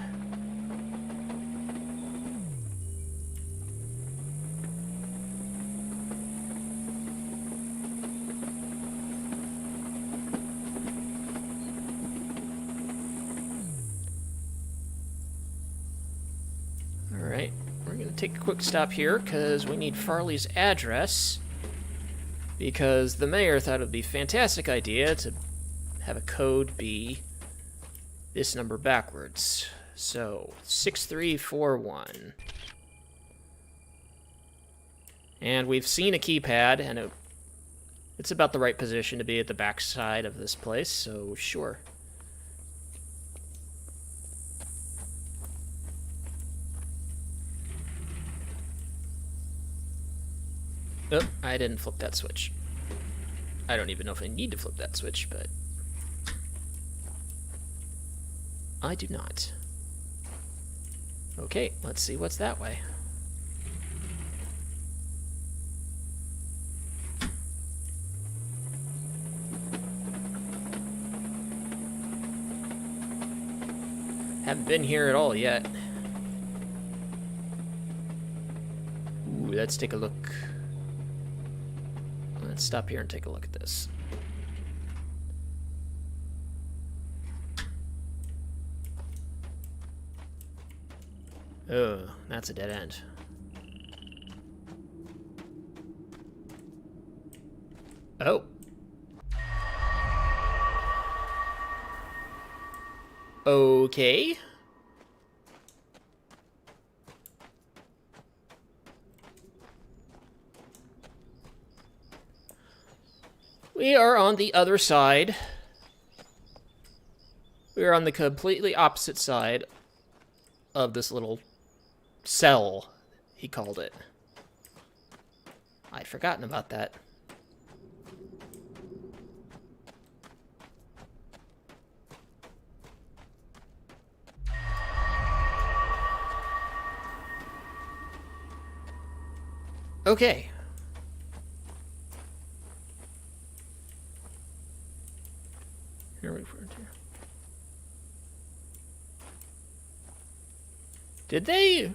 [SPEAKER 1] Take a quick stop here because we need Farley's address, because the mayor thought it would be a fantastic idea to have a code be this number backwards. So 6341, and we've seen a keypad, and it's about the right position to be at the back side of this place, so sure. Oh, I didn't flip that switch. I don't even know if I need to flip that switch, but I do not. Okay, let's see what's that way. Haven't been here at all yet. Ooh, let's take a look. Let's stop here and take a look at this. Oh, that's a dead end. Oh. Okay. We are on the other side. We are on the completely opposite side of this little cell, he called it. I'd forgotten about that. Okay. Here we go. Did they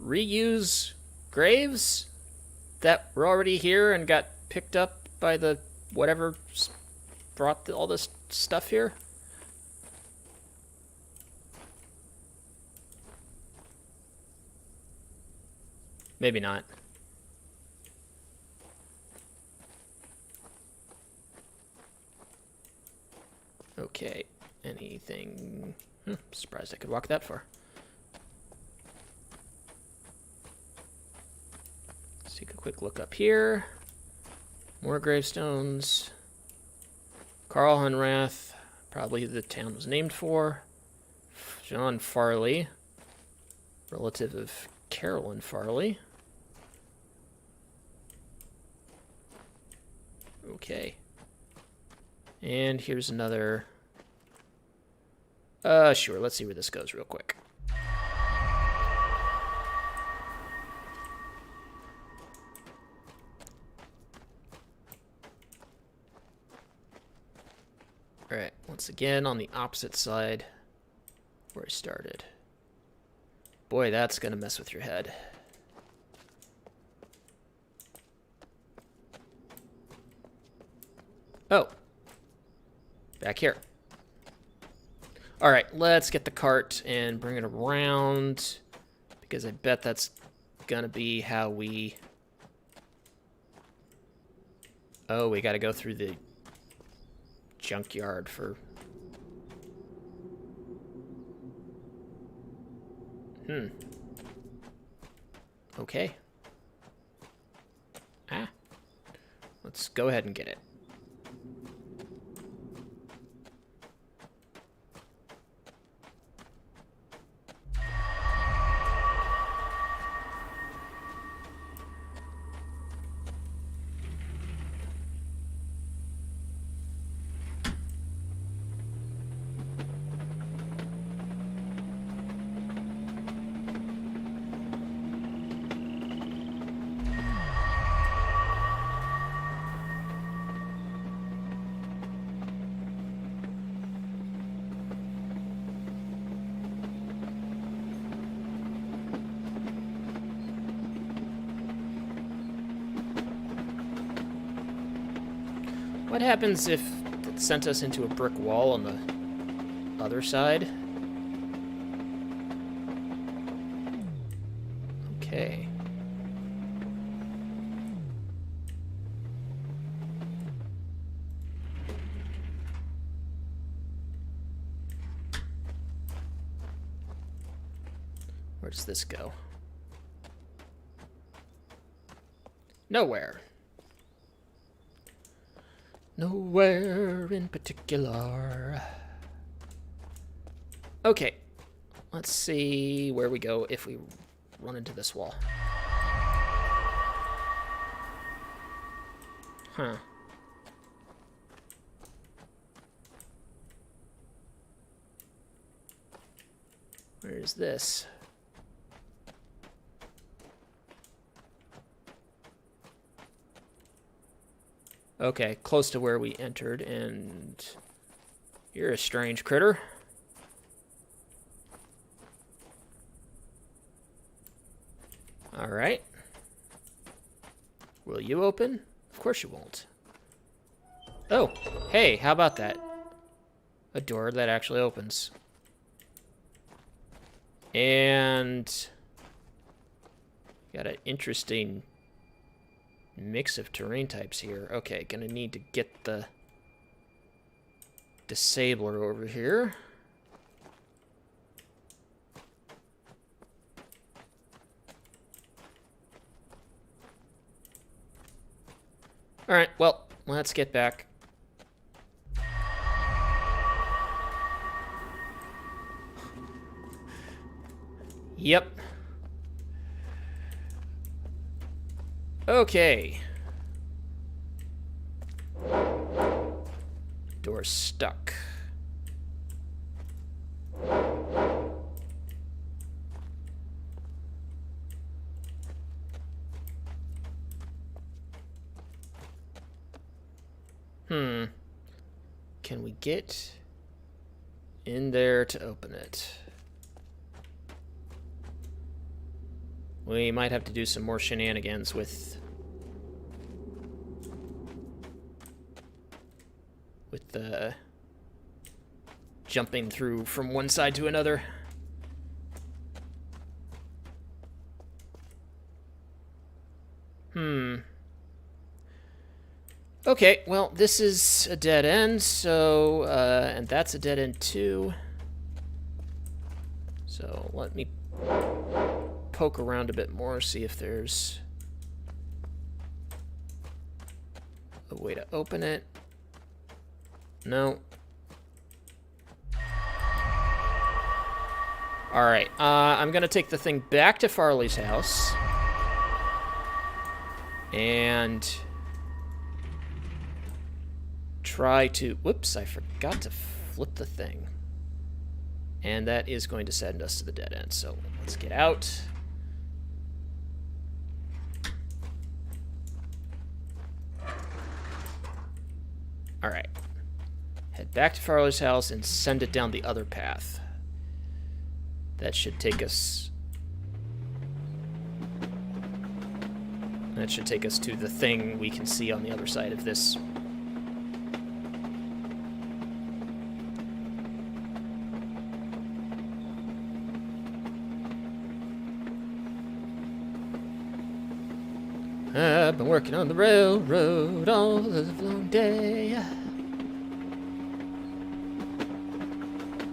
[SPEAKER 1] reuse graves that were already here and got picked up by the whatever brought all this stuff here? Maybe not. Okay. Anything? Surprised I could walk that far. Let's take a quick look up here. More gravestones. Carl Hunrath, probably the town was named for. John Farley, relative of Carolyn Farley. Okay. And here's another... sure, let's see where this goes real quick. Alright, once again on the opposite side where I started. Boy, that's gonna mess with your head. Oh. Back here. Alright, let's get the cart and bring it around, because I bet that's gonna be how we... Oh, we gotta go through the junkyard for... Okay. Let's go ahead and get it. What happens if it sent us into a brick wall on the other side? Okay. Where does this go? Nowhere. Nowhere in particular. Okay. Let's see where we go if we run into this wall. Huh. Where is this? Okay, close to where we entered, and you're a strange critter. Alright. Will you open? Of course you won't. Oh, hey, how about that? A door that actually opens. And got an interesting mix of terrain types here. Okay, gonna need to get the disabler over here. Alright, well, let's get back. Yep. Okay. Door's stuck. Can we get in there to open it? We might have to do some more shenanigans with the jumping through from one side to another. Okay, well, this is a dead end, so, and that's a dead end too. So let me poke around a bit more, see if there's a way to open it. No. Alright, I'm gonna take the thing back to Farley's house. And try to... Whoops, I forgot to flip the thing. And that is going to send us to the dead end, so let's get out. Alright. Head back to Farley's house and send it down the other path. That should take us... That should take us to the thing we can see on the other side of this. I've been working on the railroad all the long day.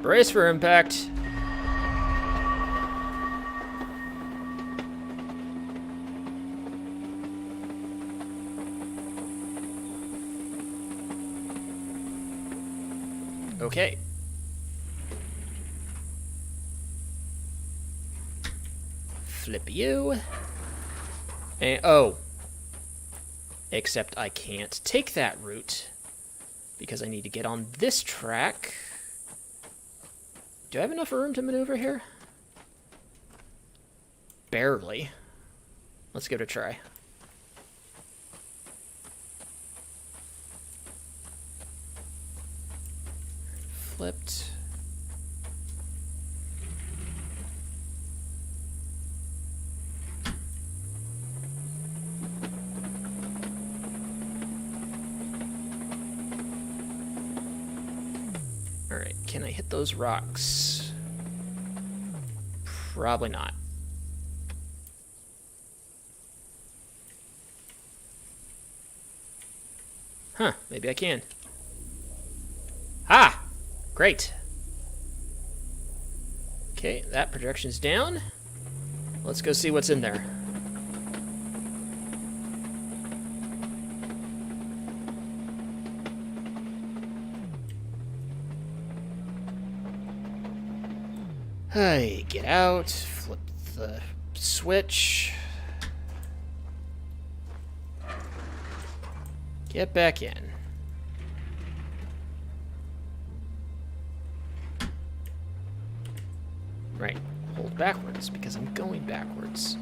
[SPEAKER 1] Brace for impact. Okay. Flip you. And, oh. Except I can't take that route because I need to get on this track. Do I have enough room to maneuver here? Barely. Let's give it a try. Flipped. Alright, can I hit those rocks? Probably not. Huh, maybe I can. Ah! Great. Okay, that projection's down. Let's go see what's in there. Hey, get out, flip the switch. Get back in. Right, hold backwards, because I'm going backwards.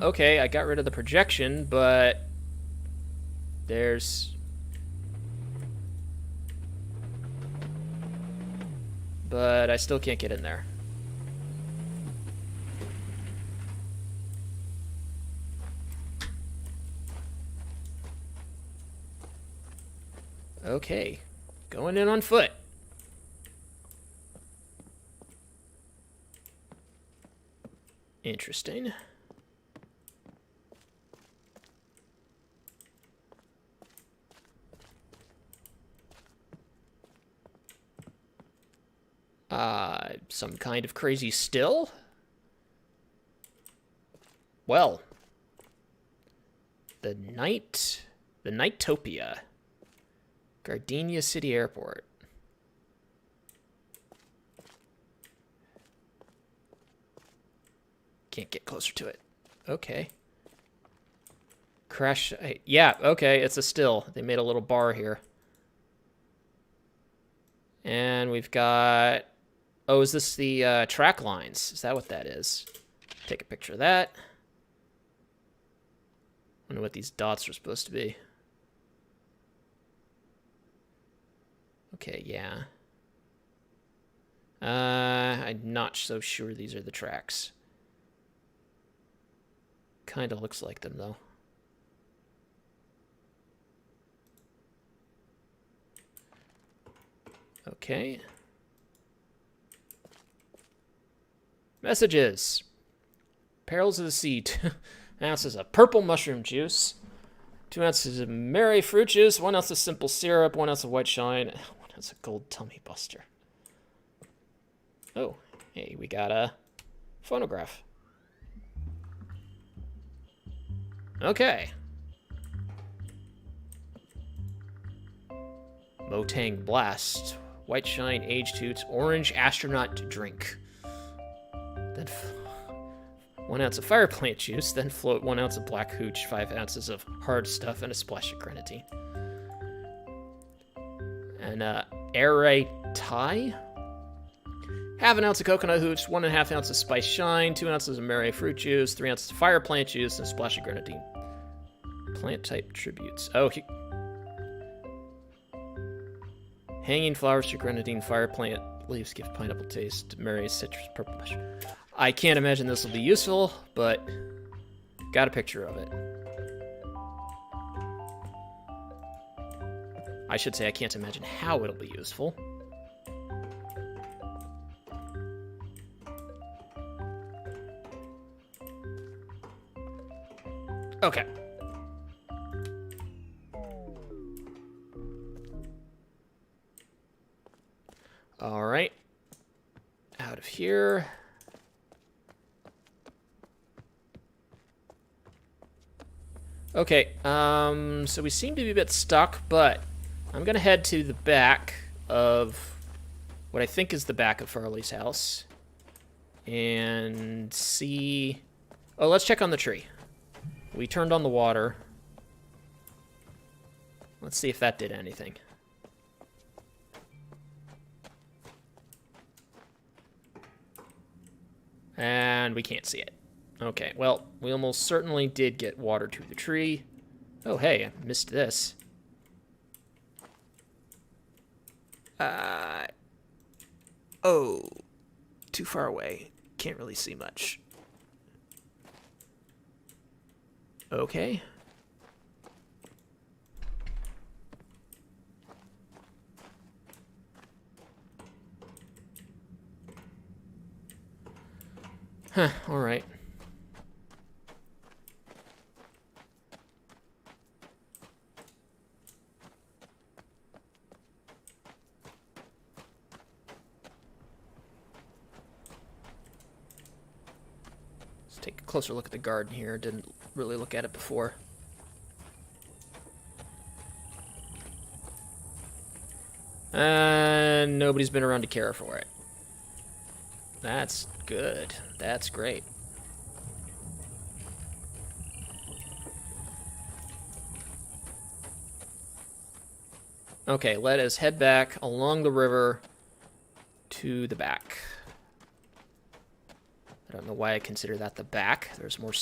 [SPEAKER 1] Okay, I got rid of the projection, but there's... But I still can't get in there. Okay, going in on foot. Interesting. Some kind of crazy still? Well, the Nightopia. Gardenia City Airport. Can't get closer to it. Okay. Crash. Yeah, okay, it's a still. They made a little bar here. And we've got... Oh, is this the track lines? Is that what that is? Take a picture of that. Wonder what these dots are supposed to be. Okay, yeah. I'm not so sure these are the tracks. Kinda looks like them, though. Okay. Messages. Perils of the Sea. 2 ounces of purple mushroom juice. 2 ounces of Mary fruit juice. 1 ounce of simple syrup. 1 ounce of white shine. 1 ounce of gold tummy buster. Oh, hey, we got a phonograph. Okay. Motang Blast. White Shine, Age Toots, Orange Astronaut Drink. Then 1 ounce of fire plant juice, then float 1 ounce of black hooch, 5 ounces of hard stuff, and a splash of grenadine. And Air Thai. Half an ounce of coconut hooch, 1.5 ounces of spice shine, 2 ounces of Mary fruit juice, 3 ounces of fire plant juice, and a splash of grenadine. Plant type tributes. Oh, hanging flowers to grenadine, fire plant leaves give pineapple taste, Mary citrus purple mushroom. I can't imagine this will be useful, but got a picture of it. I should say I can't imagine how it'll be useful. Okay. All right. Out of here. Okay, so we seem to be a bit stuck, but I'm going to head to the back of what I think is the back of Farley's house and see... Oh, let's check on the tree. We turned on the water. Let's see if that did anything. And we can't see it. Okay, well, we almost certainly did get water to the tree. Oh, hey, I missed this. Oh, too far away. Can't really see much. Okay. Huh, all right. Let's take a closer look at the garden here. Didn't really look at it before. And nobody's been around to care for it. That's good. That's great. Okay, let us head back along the river to the back. I don't know why I consider that the back. There's more,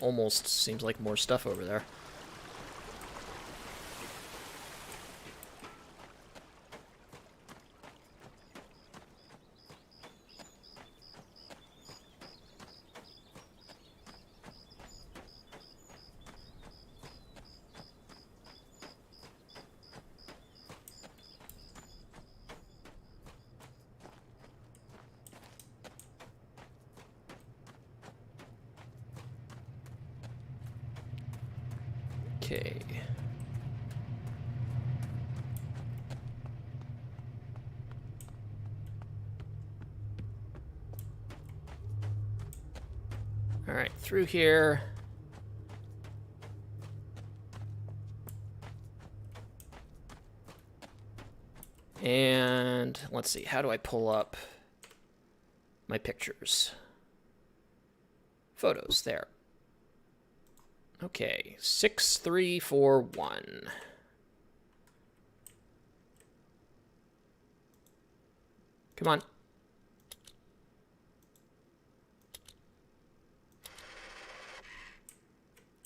[SPEAKER 1] almost seems like more stuff over there. Okay. All right, through here. And let's see, how do I pull up my pictures? Photos, there. Okay, 6341. Come on.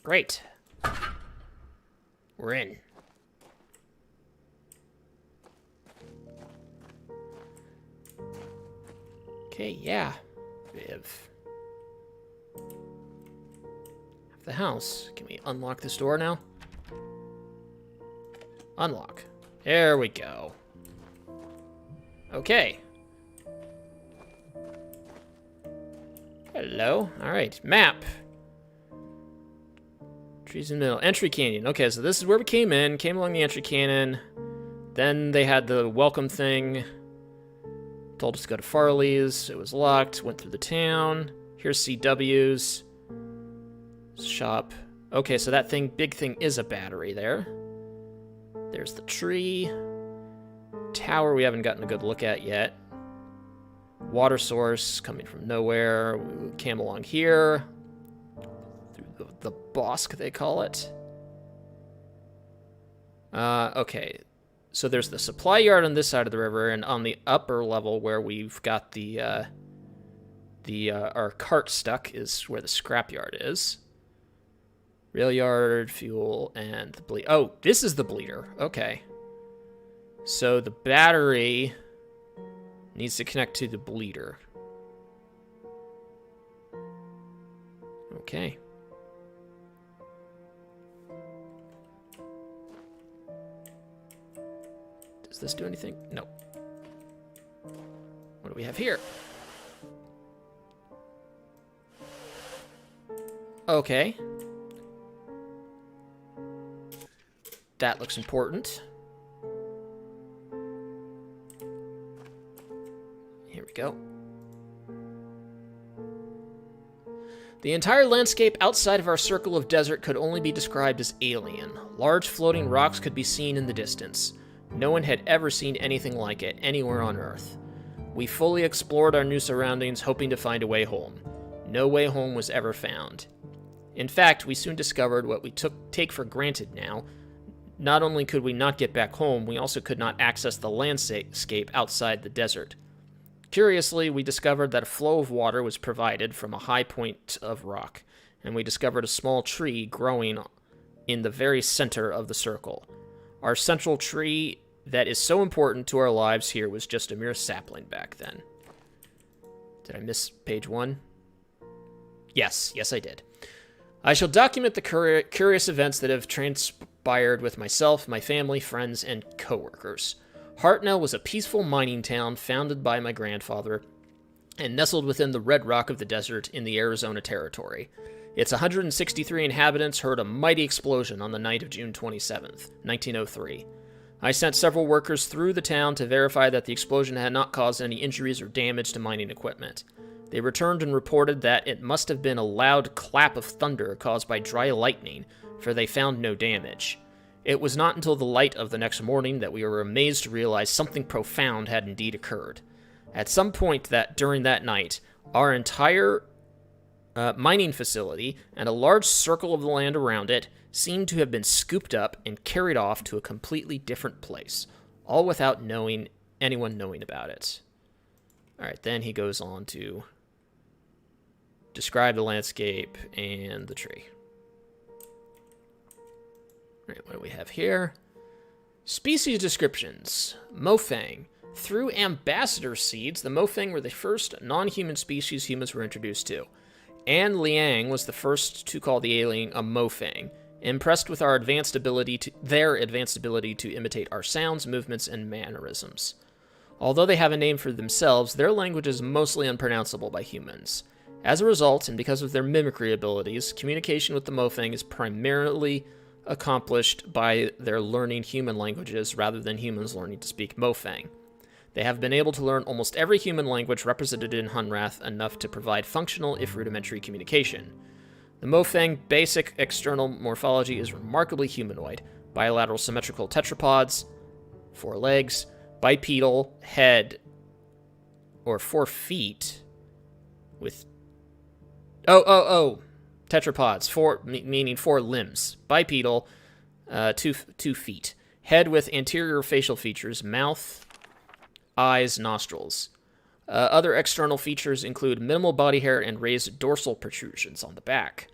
[SPEAKER 1] Great. We're in. Okay, yeah. We have the house. Can we unlock this door now? Unlock. There we go. Okay. Hello. Alright, map. Trees in the middle. Entry canyon. Okay, so this is where we came in. Came along the entry canyon. Then they had the welcome thing. Told us to go to Farley's. It was locked. Went through the town. Here's CW's. Shop. Okay, so that thing, big thing, is a battery there. There's the tree. Tower we haven't gotten a good look at yet. Water source coming from nowhere. We came along here. Through the bosque, they call it. Okay. So there's the supply yard on this side of the river, and on the upper level where we've got our cart stuck is where the scrapyard is. Rail yard, fuel, and the bleed. Oh, this is the bleeder. Okay. So the battery needs to connect to the bleeder. Okay. Does this do anything? No. What do we have here? Okay. That looks important. Here we go. The entire landscape outside of our circle of desert could only be described as alien. Large floating rocks could be seen in the distance. No one had ever seen anything like it anywhere on Earth. We fully explored our new surroundings, hoping to find a way home. No way home was ever found. In fact, we soon discovered what we take for granted now. Not only could we not get back home, we also could not access the landscape outside the desert. Curiously, we discovered that a flow of water was provided from a high point of rock, and we discovered a small tree growing in the very center of the circle. Our central tree that is so important to our lives here was just a mere sapling back then. Did I miss page 1? Yes, I did. I shall document the curious events that have transpired with myself, my family, friends, and co-workers. Hartnell was a peaceful mining town founded by my grandfather and nestled within the red rock of the desert in the Arizona Territory. Its 163 inhabitants heard a mighty explosion on the night of June 27th, 1903. I sent several workers through the town to verify that the explosion had not caused any injuries or damage to mining equipment. They returned and reported that it must have been a loud clap of thunder caused by dry lightning, for they found no damage. It was not until the light of the next morning that we were amazed to realize something profound had indeed occurred. At some point during that night, our entire mining facility and a large circle of the land around it seemed to have been scooped up and carried off to a completely different place, all without anyone knowing about it. All right, then he goes on to describe the landscape and the tree. All right, what do we have here? Species descriptions. Mofang. Through ambassador seeds, the Mofang were the first non-human species humans were introduced to. Anne Liang was the first to call the alien a Mofang, impressed with their advanced ability to imitate our sounds, movements, and mannerisms. Although they have a name for themselves, their language is mostly unpronounceable by humans. As a result, and because of their mimicry abilities, communication with the Mofang is primarily accomplished by their learning human languages rather than humans learning to speak Mofang. They have been able to learn almost every human language represented in Hunrath, enough to provide functional, if rudimentary, communication. The Mofang basic external morphology is remarkably humanoid. Bilateral symmetrical tetrapods, 4 legs, bipedal head, or 4 feet, with... tetrapods, 4, meaning 4 limbs. Bipedal, 2 feet. Head with anterior facial features, mouth, eyes, nostrils. Other external features include minimal body hair and raised dorsal protrusions on the back.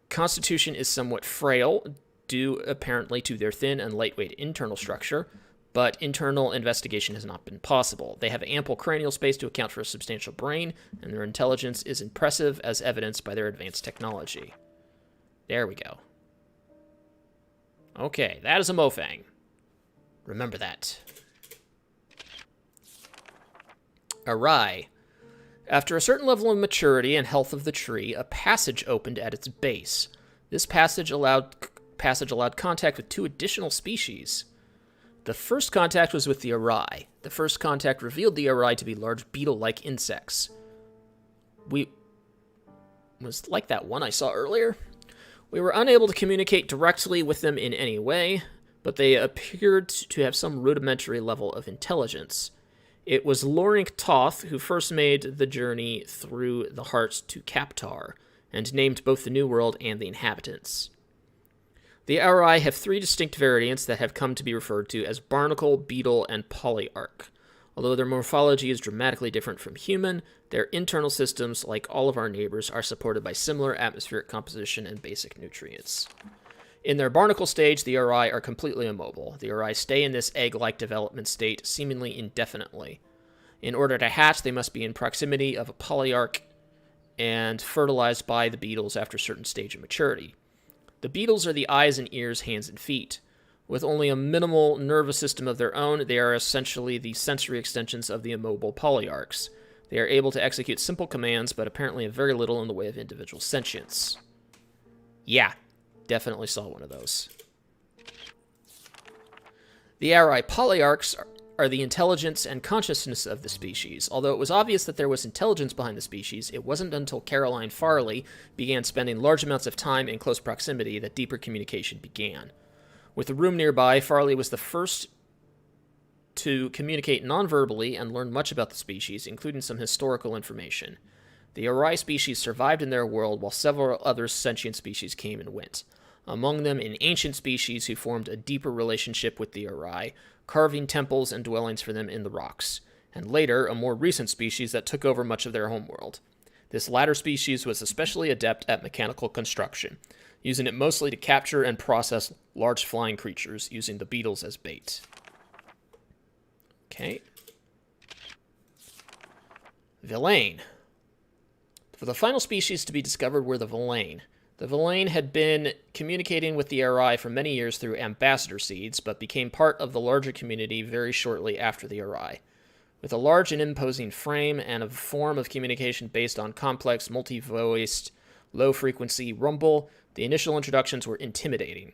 [SPEAKER 1] constitution is somewhat frail, due apparently to their thin and lightweight internal structure, but internal investigation has not been possible. They have ample cranial space to account for a substantial brain, and their intelligence is impressive as evidenced by their advanced technology. There we go. Okay, that is a Mofang. Remember that. Arai. After a certain level of maturity and health of the tree, a passage opened at its base. This passage allowed contact with 2 additional species. The first contact was with the Arai. The first contact revealed the Arai to be large beetle-like insects. Was like that one I saw earlier. We were unable to communicate directly with them in any way, but they appeared to have some rudimentary level of intelligence. It was Loring Toth who first made the journey through the heart to Kaptar, and named both the New World and the inhabitants. The Arai have 3 distinct variants that have come to be referred to as barnacle, beetle, and polyarch. Although their morphology is dramatically different from human, their internal systems, like all of our neighbors, are supported by similar atmospheric composition and basic nutrients. In their barnacle stage, the Arai are completely immobile. The Arai stay in this egg-like development state seemingly indefinitely. In order to hatch, they must be in proximity of a polyarch and fertilized by the beetles after a certain stage of maturity. The beetles are the eyes and ears, hands and feet. With only a minimal nervous system of their own, they are essentially the sensory extensions of the immobile polyarchs. They are able to execute simple commands, but apparently have very little in the way of individual sentience. Yeah, definitely saw one of those. The Arai polyarchs are the intelligence and consciousness of the species. Although it was obvious that there was intelligence behind the species, it wasn't until Caroline Farley began spending large amounts of time in close proximity that deeper communication began. With the room nearby, Farley was the first to communicate non-verbally and learn much about the species, including some historical information. The Arai species survived in their world while several other sentient species came and went. Among them, an ancient species who formed a deeper relationship with the Arai, carving temples and dwellings for them in the rocks, and later, a more recent species that took over much of their homeworld. This latter species was especially adept at mechanical construction, using it mostly to capture and process large flying creatures, using the beetles as bait. Okay. Villain. For the final species to be discovered were the Villain. The Villain had been communicating with the Arai for many years through ambassador seeds, but became part of the larger community very shortly after the Arai. With a large and imposing frame and a form of communication based on complex, multi-voiced, low-frequency rumble, the initial introductions were intimidating.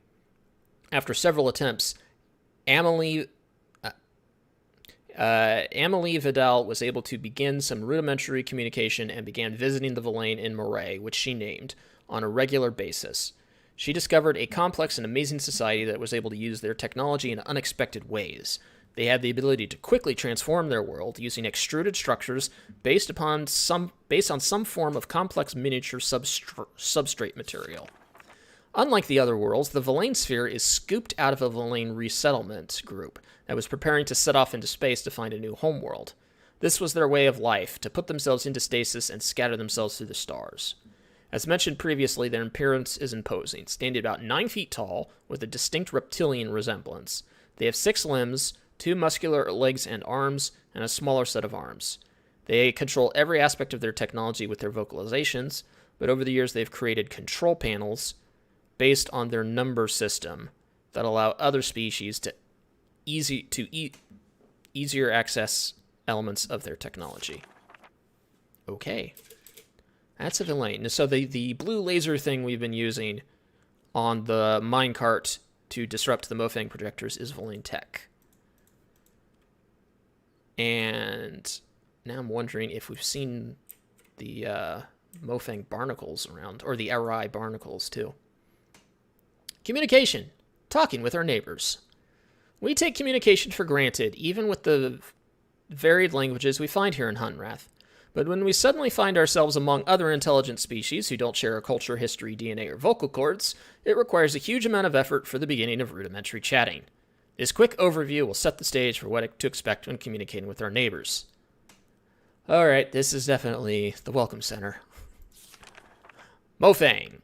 [SPEAKER 1] After several attempts, Amelie Vidal was able to begin some rudimentary communication and began visiting the Villain in Moray, which she named, on a regular basis. She discovered a complex and amazing society that was able to use their technology in unexpected ways. They had the ability to quickly transform their world using extruded structures based on some form of complex miniature substrate material. Unlike the other worlds, the Villain sphere is scooped out of a Villain resettlement group that was preparing to set off into space to find a new homeworld. This was their way of life, to put themselves into stasis and scatter themselves through the stars. As mentioned previously, their appearance is imposing, standing about 9 feet tall, with a distinct reptilian resemblance. They have 6 limbs, 2 muscular legs and arms, and a smaller set of arms. They control every aspect of their technology with their vocalizations, but over the years they've created control panels based on their number system that allow other species to easier access elements of their technology. Okay. That's a Villain. So the blue laser thing we've been using on the minecart to disrupt the Mofang projectors is Villain tech. And now I'm wondering if we've seen the Mofang barnacles around, or the Arai barnacles too. Communication. Talking with our neighbors. We take communication for granted, even with the varied languages we find here in Hunrath. But when we suddenly find ourselves among other intelligent species who don't share a culture, history, DNA, or vocal cords, it requires a huge amount of effort for the beginning of rudimentary chatting. This quick overview will set the stage for what to expect when communicating with our neighbors. Alright, this is definitely the Welcome Center. Mofang.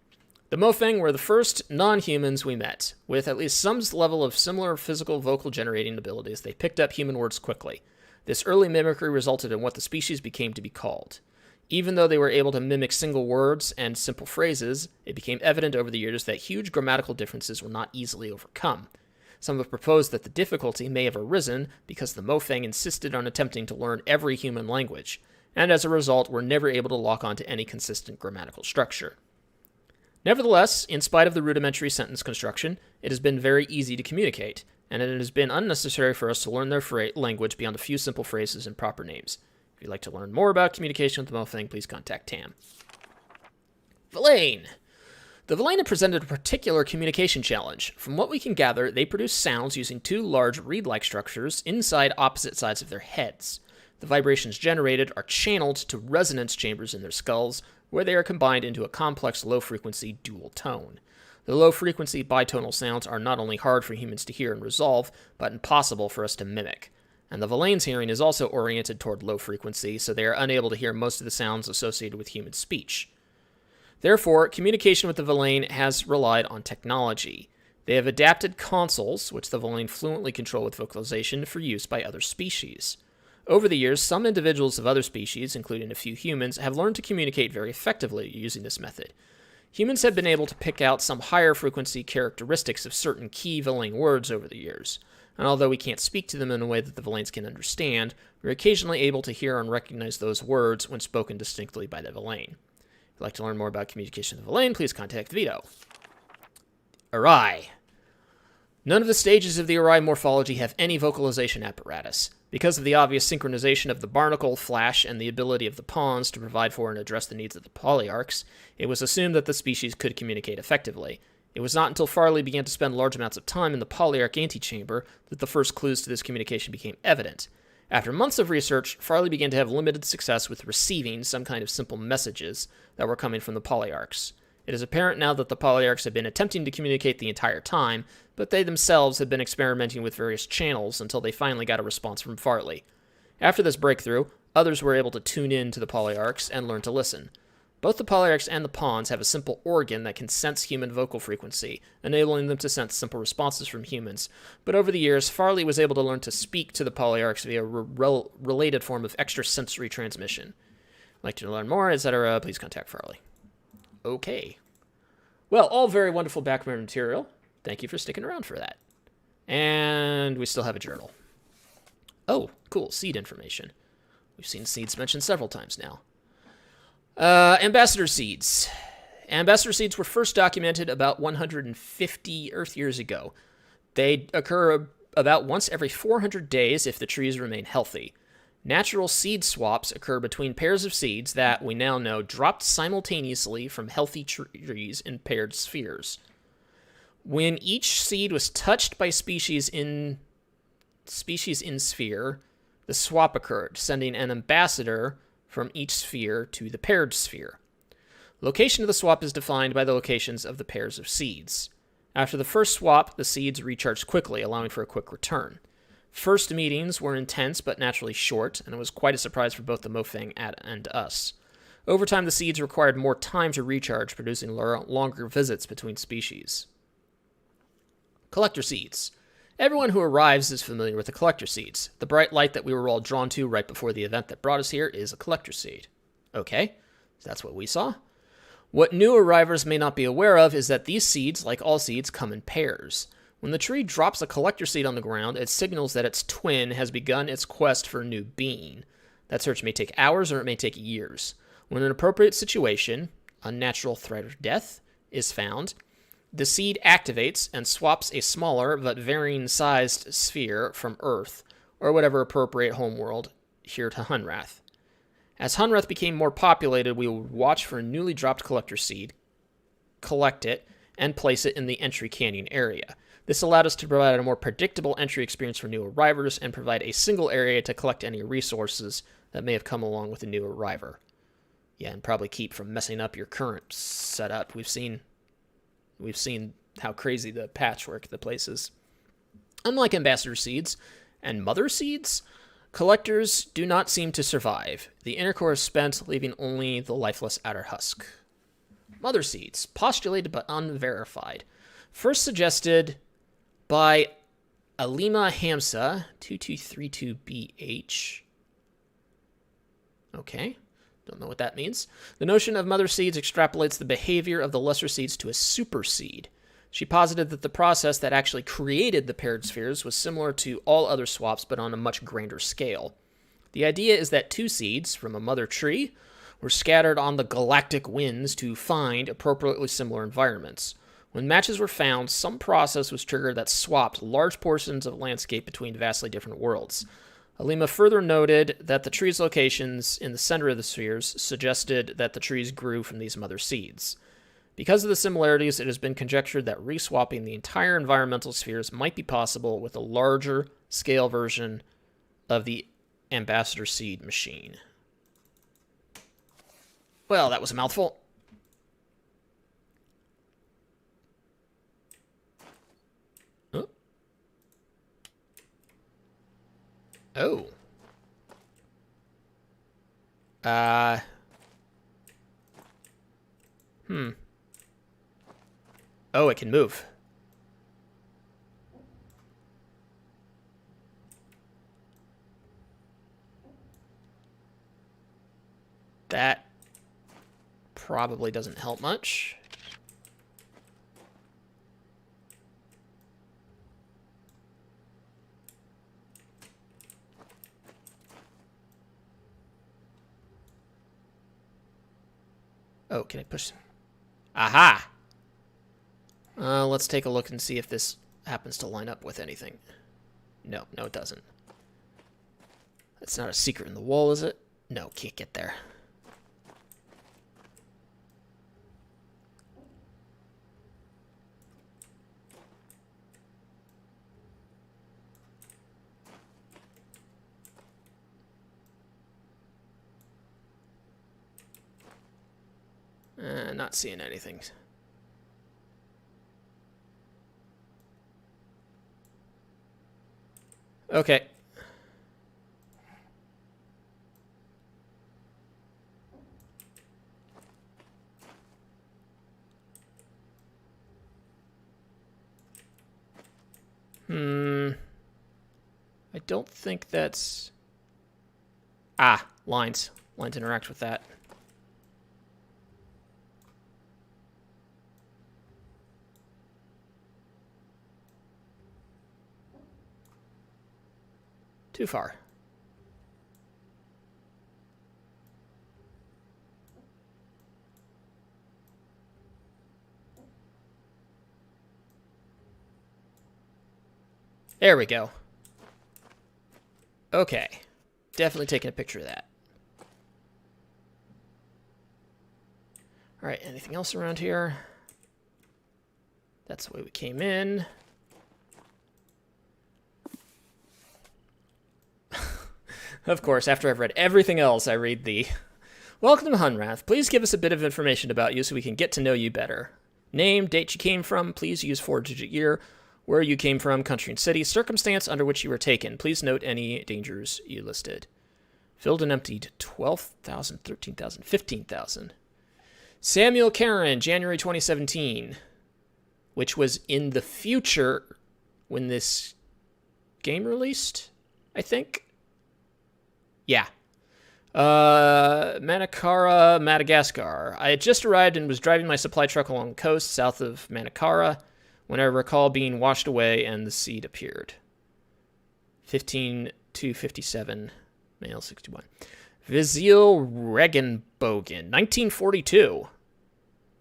[SPEAKER 1] The Mofeng were the first non-humans we met. With at least some level of similar physical vocal generating abilities, they picked up human words quickly. This early mimicry resulted in what the species became to be called. Even though they were able to mimic single words and simple phrases, it became evident over the years that huge grammatical differences were not easily overcome. Some have proposed that the difficulty may have arisen because the Mofeng insisted on attempting to learn every human language, and as a result were never able to lock onto any consistent grammatical structure. Nevertheless, in spite of the rudimentary sentence construction, it has been very easy to communicate, and it has been unnecessary for us to learn their language beyond a few simple phrases and proper names. If you'd like to learn more about communication with the Mofeng, please contact Tam. Villain. The Villain have presented a particular communication challenge. From what we can gather, they produce sounds using two large reed-like structures inside opposite sides of their heads. The vibrations generated are channeled to resonance chambers in their skulls, where they are combined into a complex low-frequency dual tone. The low-frequency bitonal sounds are not only hard for humans to hear and resolve, but impossible for us to mimic. And the Villain's hearing is also oriented toward low frequency, so they are unable to hear most of the sounds associated with human speech. Therefore, communication with the Villain has relied on technology. They have adapted consoles, which the Villain fluently control with vocalization, for use by other species. Over the years, some individuals of other species, including a few humans, have learned to communicate very effectively using this method. Humans have been able to pick out some higher frequency characteristics of certain key Villain words over the years, and although we can't speak to them in a way that the Villains can understand, we're occasionally able to hear and recognize those words when spoken distinctly by the Villain. If you'd like to learn more about communication with the Villain, please contact Vito. Arai. None of the stages of the Arai morphology have any vocalization apparatus. Because of the obvious synchronization of the barnacle, flash, and the ability of the pawns to provide for and address the needs of the polyarchs, it was assumed that the species could communicate effectively. It was not until Farley began to spend large amounts of time in the polyarch antechamber that the first clues to this communication became evident. After months of research, Farley began to have limited success with receiving some kind of simple messages that were coming from the polyarchs. It is apparent now that the polyarchs had been attempting to communicate the entire time, but they themselves had been experimenting with various channels until they finally got a response from Farley. After this breakthrough, others were able to tune in to the polyarchs and learn to listen. Both the polyarchs and the pawns have a simple organ that can sense human vocal frequency, enabling them to sense simple responses from humans, but over the years, Farley was able to learn to speak to the polyarchs via a related form of extrasensory transmission. If you'd like to learn more, etc., please contact Farley. Okay. Well, all very wonderful background material. Thank you for sticking around for that. And we still have a journal. Oh, cool. Seed information. We've seen seeds mentioned several times now. Ambassador seeds. Ambassador seeds were first documented about 150 Earth years ago. They occur about once every 400 days if the trees remain healthy. Natural seed swaps occur between pairs of seeds that, we now know, dropped simultaneously from healthy trees in paired spheres. When each seed was touched by species in sphere, the swap occurred, sending an ambassador from each sphere to the paired sphere. Location of the swap is defined by the locations of the pairs of seeds. After the first swap, the seeds recharged quickly, allowing for a quick return. First meetings were intense but naturally short, and it was quite a surprise for both the Mofeng and us. Over time, the seeds required more time to recharge, producing longer visits between species. Collector seeds. Everyone who arrives is familiar with the collector seeds. The bright light that we were all drawn to right before the event that brought us here is a collector seed. Okay, so that's what we saw. What new arrivers may not be aware of is that these seeds, like all seeds, come in pairs. When the tree drops a collector seed on the ground, it signals that its twin has begun its quest for a new being. That search may take hours or it may take years. When an appropriate situation, unnatural threat or death, is found, the seed activates and swaps a smaller but varying sized sphere from Earth, or whatever appropriate homeworld, here to Hunrath. As Hunrath became more populated, we would watch for a newly dropped collector seed, collect it, and place it in the entry canyon area. This allowed us to provide a more predictable entry experience for new arrivers and provide a single area to collect any resources that may have come along with a new arriver. Yeah, and probably keep from messing up your current setup. We've seen how crazy the patchwork of the place is. Unlike ambassador seeds and mother seeds, collectors do not seem to survive. The inner core is spent, leaving only the lifeless outer husk. Mother seeds, postulated but unverified. First suggested by Alima Hamsa, 2232BH. Okay, don't know what that means. The notion of mother seeds extrapolates the behavior of the lesser seeds to a super seed. She posited that the process that actually created the paired spheres was similar to all other swaps, but on a much grander scale. The idea is that two seeds from a mother tree were scattered on the galactic winds to find appropriately similar environments. When matches were found, some process was triggered that swapped large portions of landscape between vastly different worlds. Alima further noted that the trees' locations in the center of the spheres suggested that the trees grew from these mother seeds. Because of the similarities, it has been conjectured that reswapping the entire environmental spheres might be possible with a larger scale version of the ambassador seed machine. Well, that was a mouthful. Oh. Oh, it can move. That probably doesn't help much. Oh, can I push? Aha! Let's take a look and see if this happens to line up with anything. No, it doesn't. It's not a secret in the wall, is it? No, can't get there. Not seeing anything. Okay. I don't think that's... Ah, lines. Lines interact with that. Too far. There we go. Okay. Definitely taking a picture of that. Alright, anything else around here? That's the way we came in. Of course, after I've read everything else, I read the... Welcome to Hunrath. Please give us a bit of information about you so we can get to know you better. Name, date you came from, please use 4-digit year, where you came from, country and city, circumstance under which you were taken. Please note any dangers you listed. Filled and emptied 12,000, 13,000, 15,000. Samuel Karen, January 2017, which was in the future when this game released, I think. Yeah. Manakara, Madagascar. I had just arrived and was driving my supply truck along the coast south of Manakara when I recall being washed away and the seed appeared. 15 to 57, male 61. Vizil Regenbogen, 1942.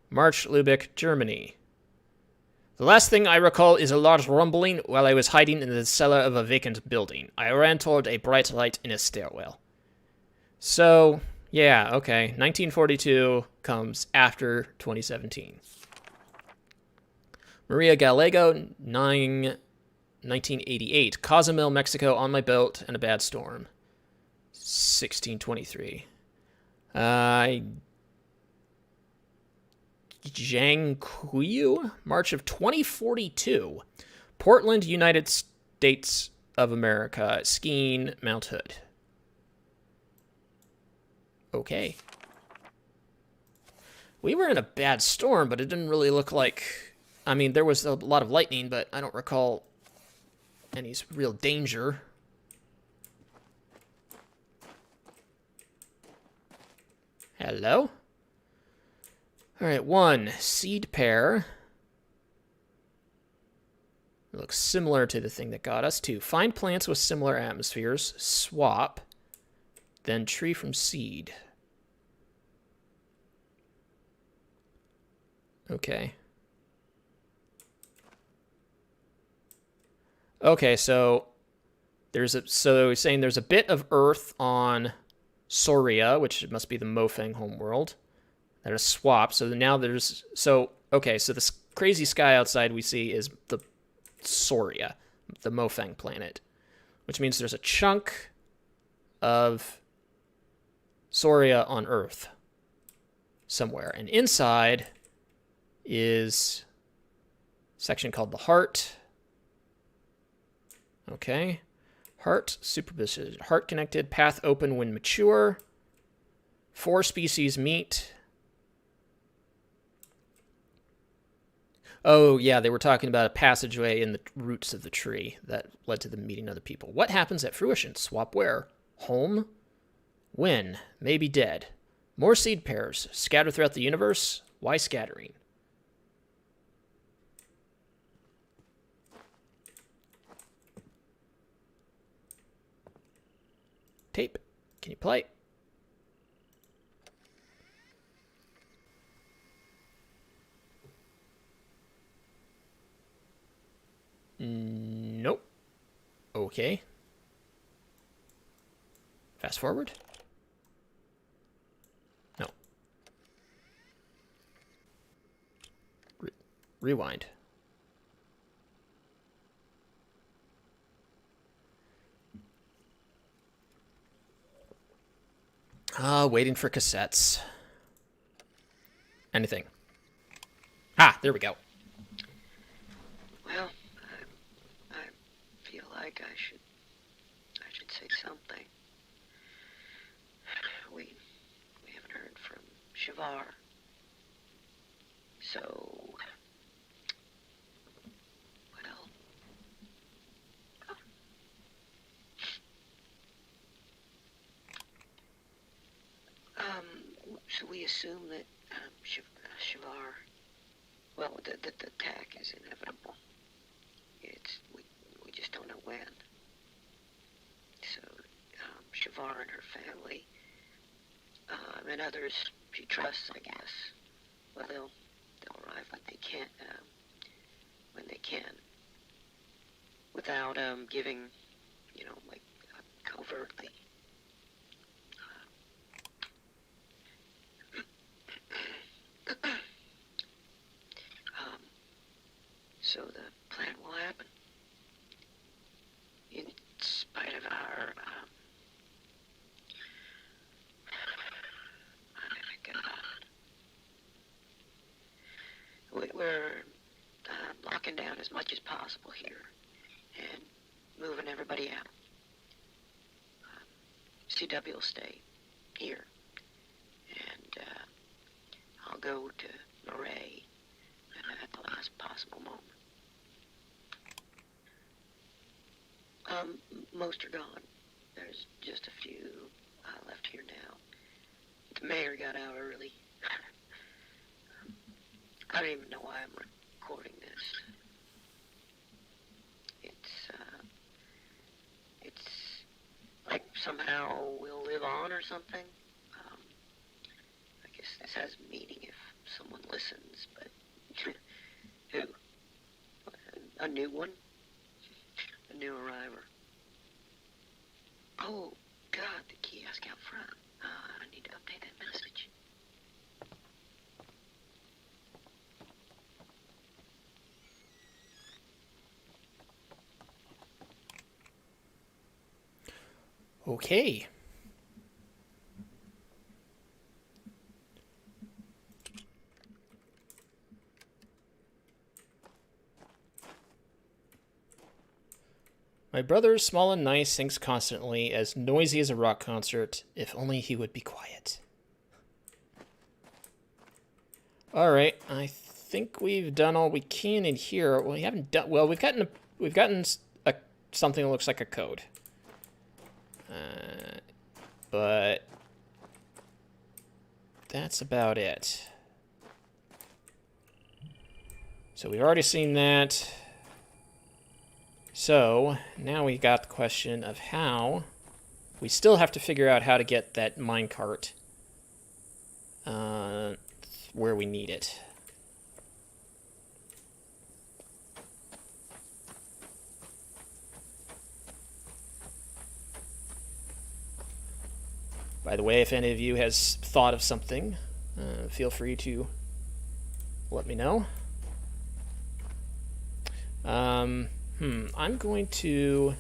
[SPEAKER 1] March, Lübeck, Germany. The last thing I recall is a large rumbling while I was hiding in the cellar of a vacant building. I ran toward a bright light in a stairwell. So, yeah, okay. 1942 comes after 2017. Maria Gallego, 1988. Cozumel, Mexico, on my boat and a bad storm. 1623. Zhang Kuyu, March of 2042. Portland, United States of America. Skiing, Mount Hood. Okay. We were in a bad storm, but it didn't really look like... I mean, there was a lot of lightning, but I don't recall any real danger. Hello? Alright, 1. Seed pair. It looks similar to the thing that got us. 2. Find plants with similar atmospheres. Swap. Then tree from seed. Okay. Okay, so we're saying there's a bit of Earth on Soria, which must be the Mofang homeworld. That is swap. So now there's okay, so this crazy sky outside we see is the Soria, the Mofang planet, which means there's a chunk of Soria on Earth somewhere, and inside is a section called the Heart. Okay. Heart, superposition. Heart connected, path open when mature. 4 species meet. Oh, yeah, they were talking about a passageway in the roots of the tree that led to them meeting other people. What happens at fruition? Swap where? Home? When? Maybe dead. More seed pairs. Scattered throughout the universe? Why scattering? Tape. Can you play? Nope. Okay. Fast forward. No. Rewind. Waiting for cassettes. Anything. Ah, there we go.
[SPEAKER 2] Well, I feel like I should say something. We haven't heard from Shavar. So, well, so we assume that Shavar, well, the attack is inevitable. We just don't know when. So, Shavar and her family, and others she trusts, I guess. Well, they'll arrive when they can, without giving, like covertly. So the plan will happen, in spite of our, we're locking down as much as possible here, and moving everybody out. CW will stay here, and I'll go to Murray at the last possible moment. Most are gone. There's just a few left here now. The mayor got out early. I don't even know why I'm recording this. It's like somehow we'll live on or something. I guess this has meaning if someone listens, but who? A new one? A new arriver. Oh, God, the kiosk out front. I need to update that message.
[SPEAKER 1] Okay. My brother, small and nice, sings constantly, as noisy as a rock concert. If only he would be quiet. All right, I think we've done all we can in here. Well, we haven't done well. We've gotten something that looks like a code, but that's about it. So we've already seen that. So now we got the question of how. We still have to figure out how to get that minecart where we need it. By the way, if any of you has thought of something, feel free to let me know. I'm going to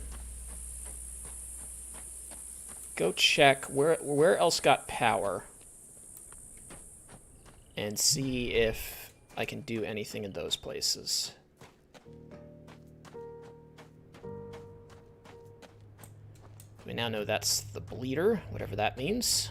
[SPEAKER 1] go check where else got power and see if I can do anything in those places. We now know that's the bleeder, whatever that means.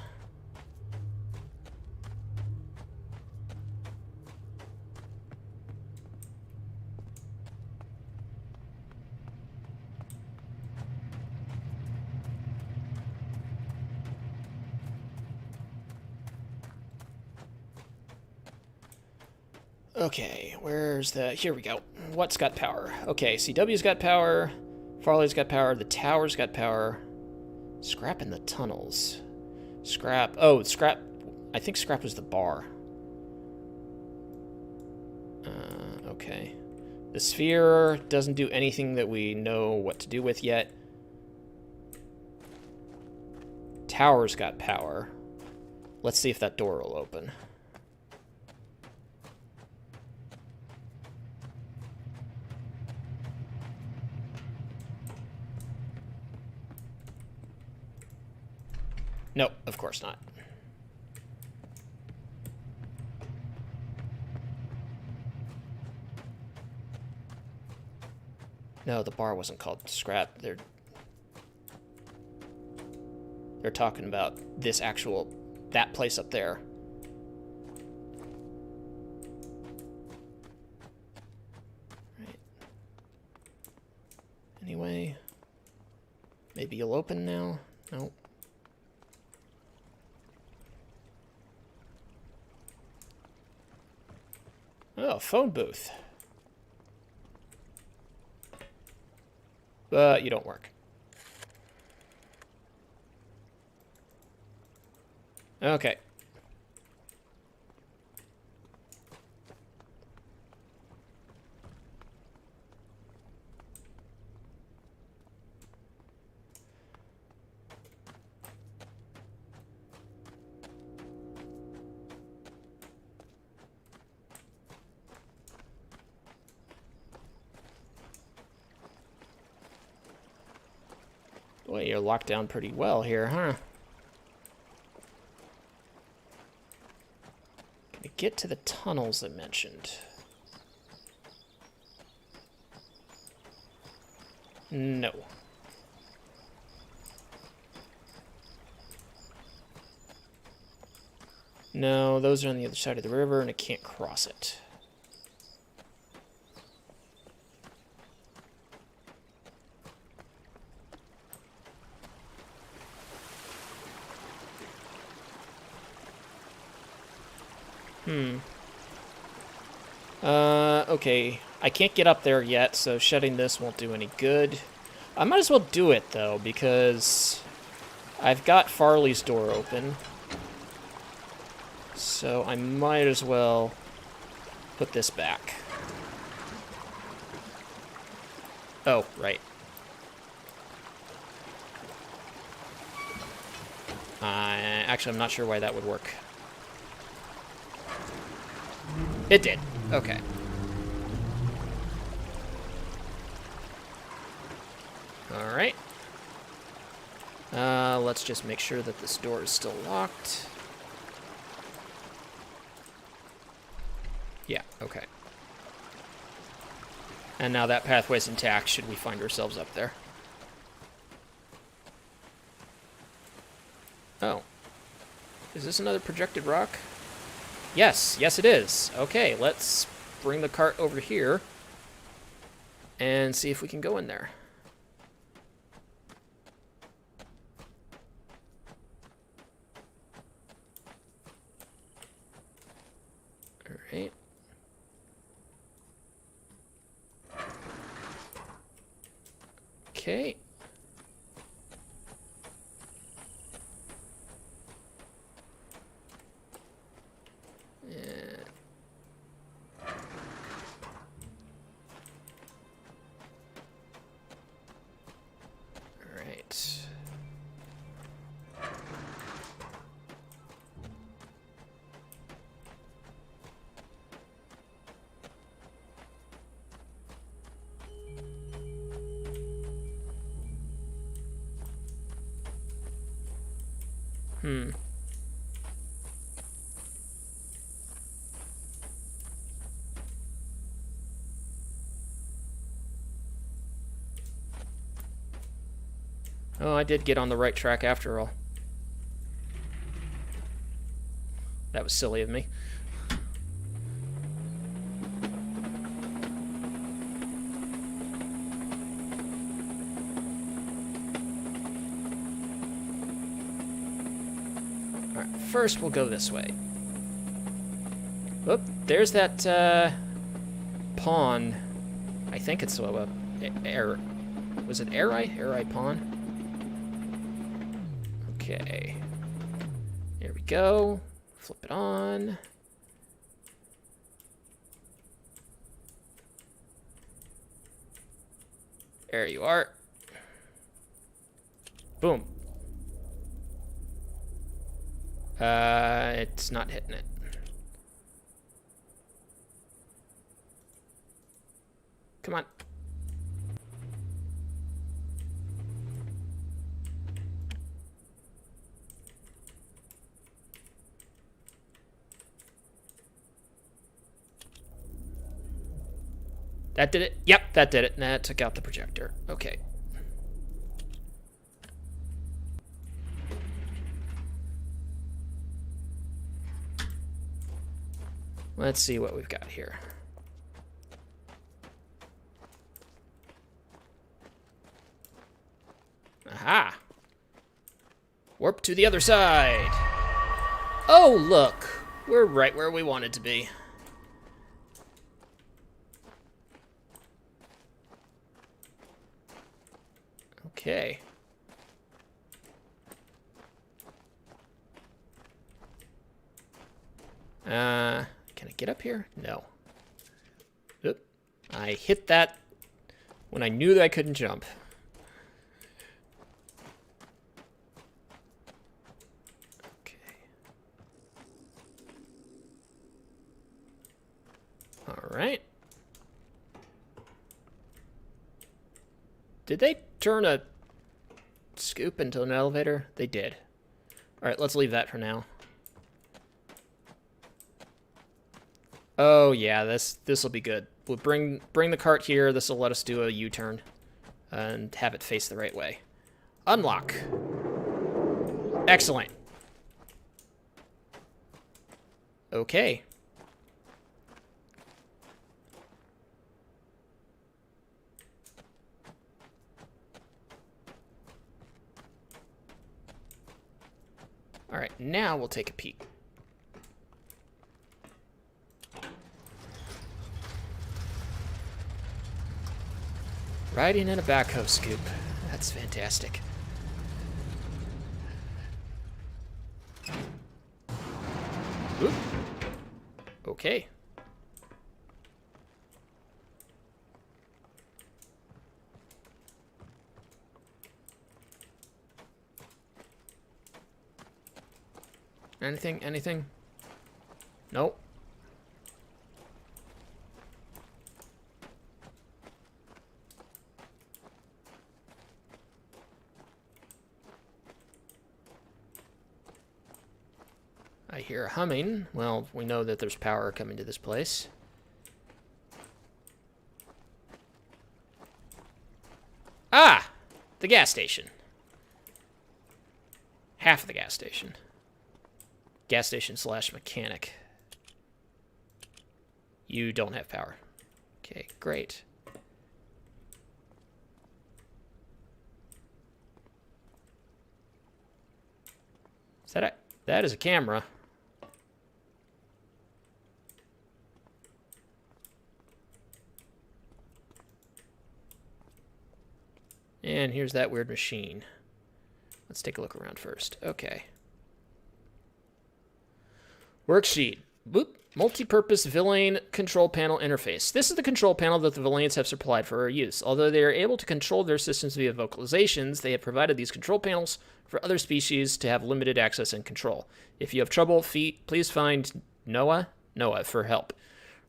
[SPEAKER 1] Okay, where's the... Here we go. What's got power? Okay, CW's got power. Farley's got power. The tower's got power. Scrap in the tunnels. Scrap... Oh, scrap... I think scrap was the bar. Okay. The sphere doesn't do anything that we know what to do with yet. Tower's got power. Let's see if that door will open. Nope, of course not. No, the bar wasn't called scrap. They're talking about this actual... that place up there. Right. Anyway. Maybe you'll open now? Nope. Oh, phone booth. But you don't work. Okay. Boy, you're locked down pretty well here, huh? Gonna get to the tunnels I mentioned. No. No, those are on the other side of the river, and I can't cross it. Okay. I can't get up there yet, so shutting this won't do any good. I might as well do it, though, because I've got Farley's door open. So I might as well put this back. Oh, right. Actually, I'm not sure why that would work. It did. Okay. Alright. Let's just make sure that this door is still locked. Yeah, okay. And now that pathway's intact, should we find ourselves up there. Oh. Is this another projected rock? Yes, yes it is. Okay, let's bring the cart over here and see if we can go in there. Alright. Okay. Alright. Oh, I did get on the right track after all. That was silly of me. Alright, first we'll go this way. Oop, there's that, pawn. I think it's air. Was it Arai? Arai pawn? Okay. Here we go. Flip it on. There you are. Boom. It's not hitting it. Come on. That did it? Yep, that did it. That took out the projector. Okay. Let's see what we've got here. Aha! Warp to the other side! Oh, look! We're right where we wanted to be. Okay. Can I get up here? No. Oop. I hit that when I knew that I couldn't jump. Okay. All right. Did they turn a scoop into an elevator? They did. All right, let's leave that for now. Oh yeah, this will be good. We'll bring the cart here. This will let us do a U-turn and have it face the right way. Unlock. Excellent. Okay. All right, now we'll take a peek. Riding in a backhoe scoop. That's fantastic. Oop. Okay. Anything? Nope. I hear a humming. Well, we know that there's power coming to this place. Ah! The gas station. Half of the gas station. Gas station slash mechanic. You don't have power. Okay, great. Is that a... That is a camera. And here's that weird machine. Let's take a look around first. Okay. Worksheet. Boop. Multi-purpose villain control panel interface. This is the control panel that the villains have supplied for our use. Although they are able to control their systems via vocalizations, they have provided these control panels for other species to have limited access and control. If you have trouble, please find Noah for help.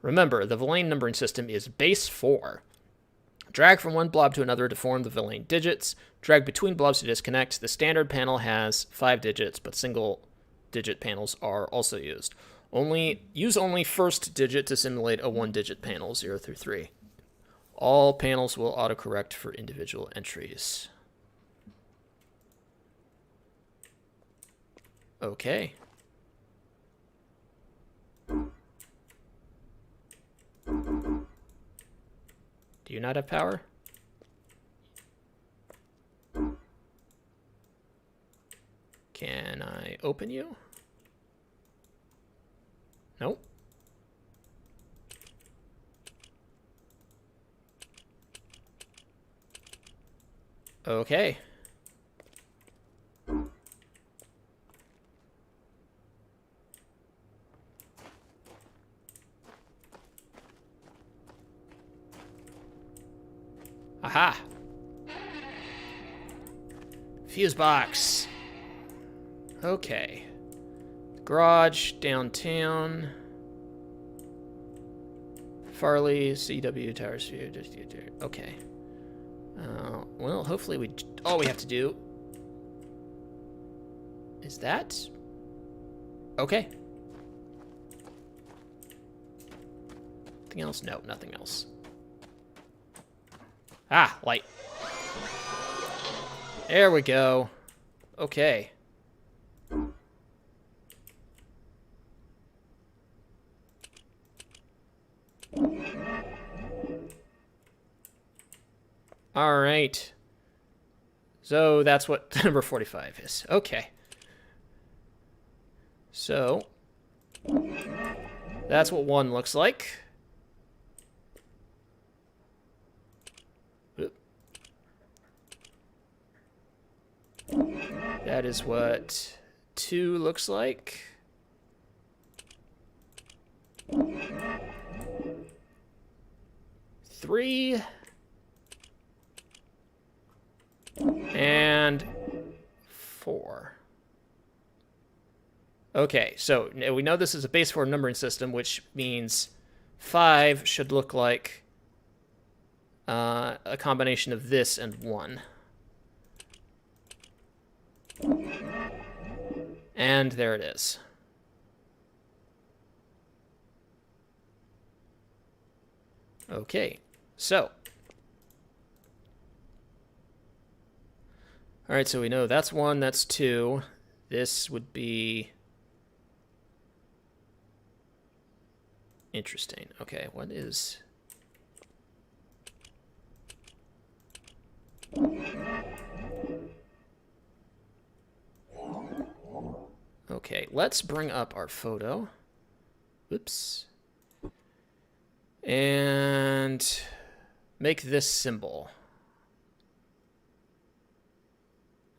[SPEAKER 1] Remember, the villain numbering system is base 4. Drag from one blob to another to form the villain digits. Drag between blobs to disconnect. The standard panel has 5 digits, but single-digit panels are also used. Use only first digit to simulate a 1-digit panel, 0 through 3. All panels will autocorrect for individual entries. Okay. Do you not have power? Can I open you? Nope. Okay. Aha! Fuse box. Okay. Garage, downtown. Farley, CW, Towers. Okay. Well, hopefully all we have to do is that. Okay. Anything else? No, nothing else. Ah, light. There we go. Okay. All right. So that's what number 45 is. Okay. So that's what 1 looks like. That is what 2 looks like. Three. And 4. Okay, so we know this is a base 4 numbering system, which means 5 should look like a combination of this and 1. And there it is. Okay, so. All right, so we know that's 1, that's 2. This would be interesting. Okay, what is... Okay, let's bring up our photo. Oops. And make this symbol.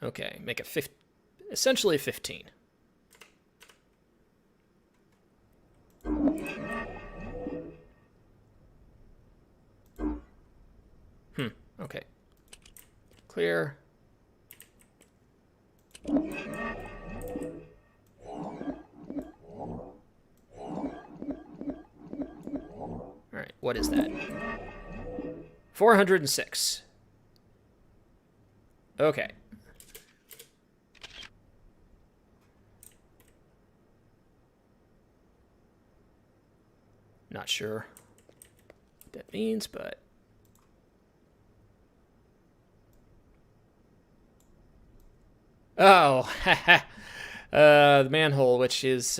[SPEAKER 1] Okay, make it essentially 15. Okay. Clear. All right, what is that? 406. Okay. Not sure what that means, but... Oh, the manhole, which is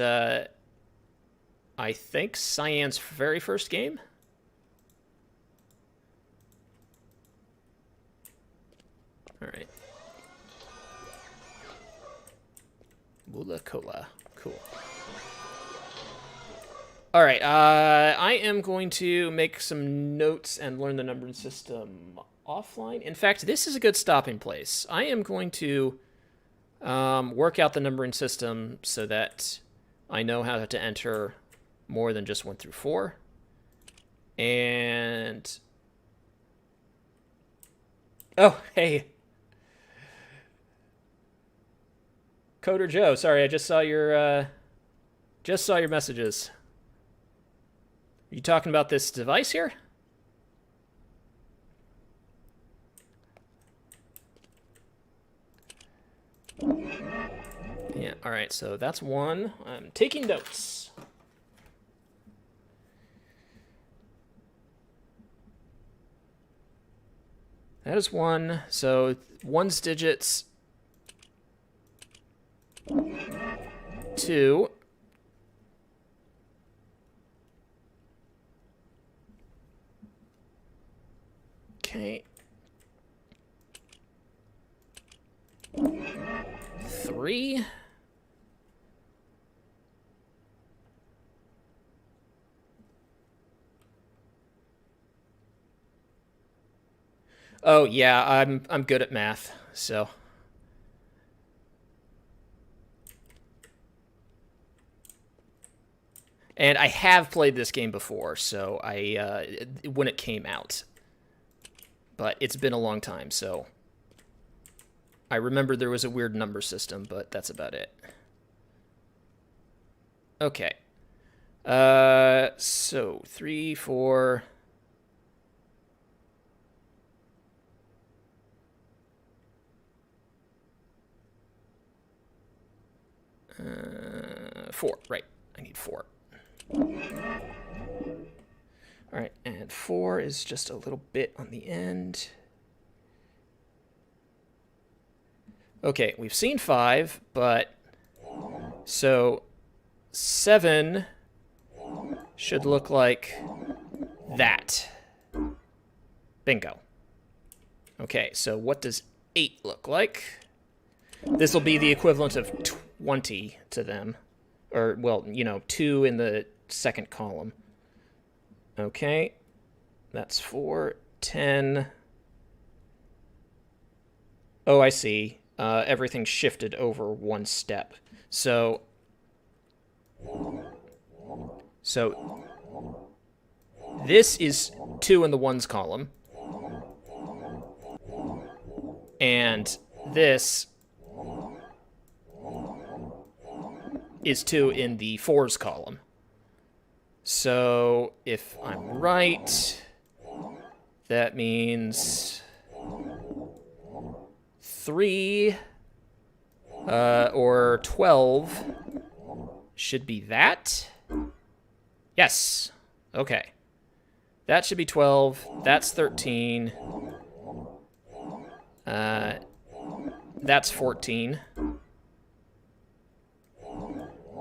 [SPEAKER 1] I think, Cyan's very first game. Alright. Mula Cola. Cool. Alright, I am going to make some notes and learn the numbering system offline. In fact, this is a good stopping place. I am going to work out the numbering system so that I know how to enter more than just 1 through 4. And... oh, hey. Coder Joe, sorry, I just saw your messages. Are you talking about this device here? Yeah, all right, so that's 1. I'm taking notes. That is 1. So 1's digits. 2. Okay. 3. Oh yeah, I'm good at math, so. And I have played this game before, so when it came out. But it's been a long time, so I remember there was a weird number system, but that's about it. Okay. So 3, 4. 4, right. I need 4. All right, and 4 is just a little bit on the end. Okay, we've seen 5, but... so 7 should look like that. Bingo. Okay, so what does 8 look like? This will be the equivalent of 20 to them. Or, well, 2 in the second column. Okay. That's 4, 10. Oh, I see. Everything shifted over 1 step. So this is 2 in the 1's column. And this is 2 in the 4's column. So if I'm right, that means 3 or 12 should be that. Yes. Okay. That should be 12. That's 13. That's 14.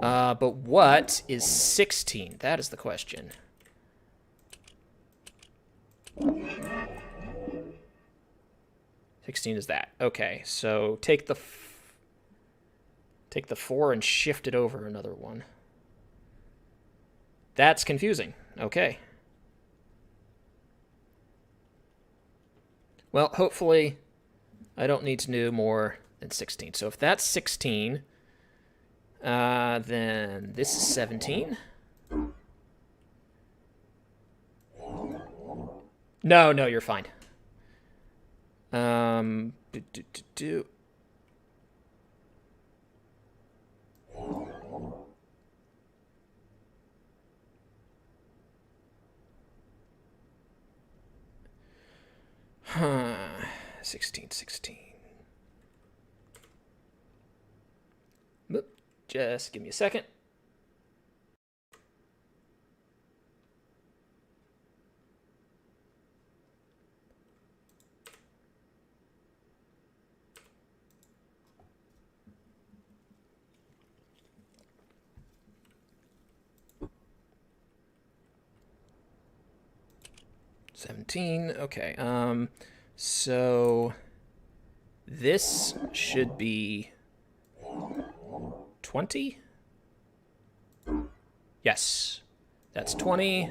[SPEAKER 1] But what is 16? That is the question. $16 is that. Okay, so take the 4 and shift it over another one. That's confusing. Okay. Well, hopefully I don't need to do more than 16. So if that's 16, then this is 17. No, you're fine. Do. 16. Just give me a second. 17. Okay. So this should be 20? Yes. That's 20.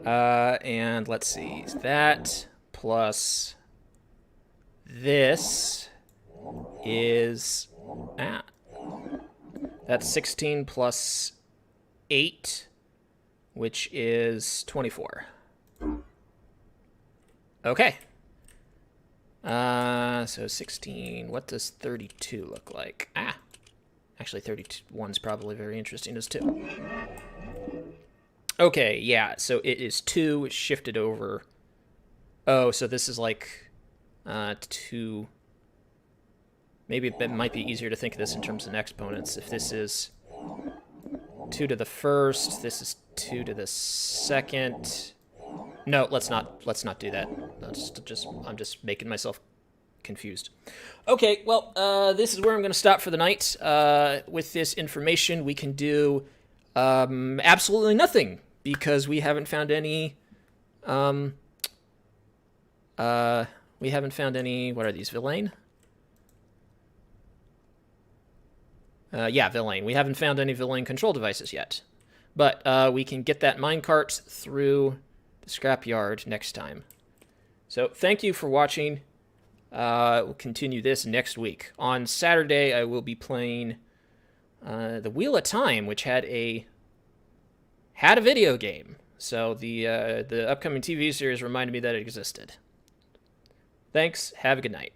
[SPEAKER 1] And let's see. That plus this is... That's 16 plus 8, which is 24. Okay. So 16. What does 32 look like? Actually, 31's probably very interesting as 2. Okay, yeah, so it is 2 shifted over. Oh, so this is like 2. Maybe it might be easier to think of this in terms of exponents. If this is 2 to the first, this is 2 to the second. No, let's not do that. I'm just making myself confused. Okay, well, this is where I'm going to stop for the night. With this information, we can do absolutely nothing because we haven't found any. We haven't found any. What are these, Villain? Yeah, Villain. We haven't found any Villain control devices yet. But we can get that minecart through the scrapyard next time. So thank you for watching. We'll continue this next week. On Saturday, I will be playing the Wheel of Time, which had a video game. So the upcoming TV series reminded me that it existed. Thanks. Have a good night.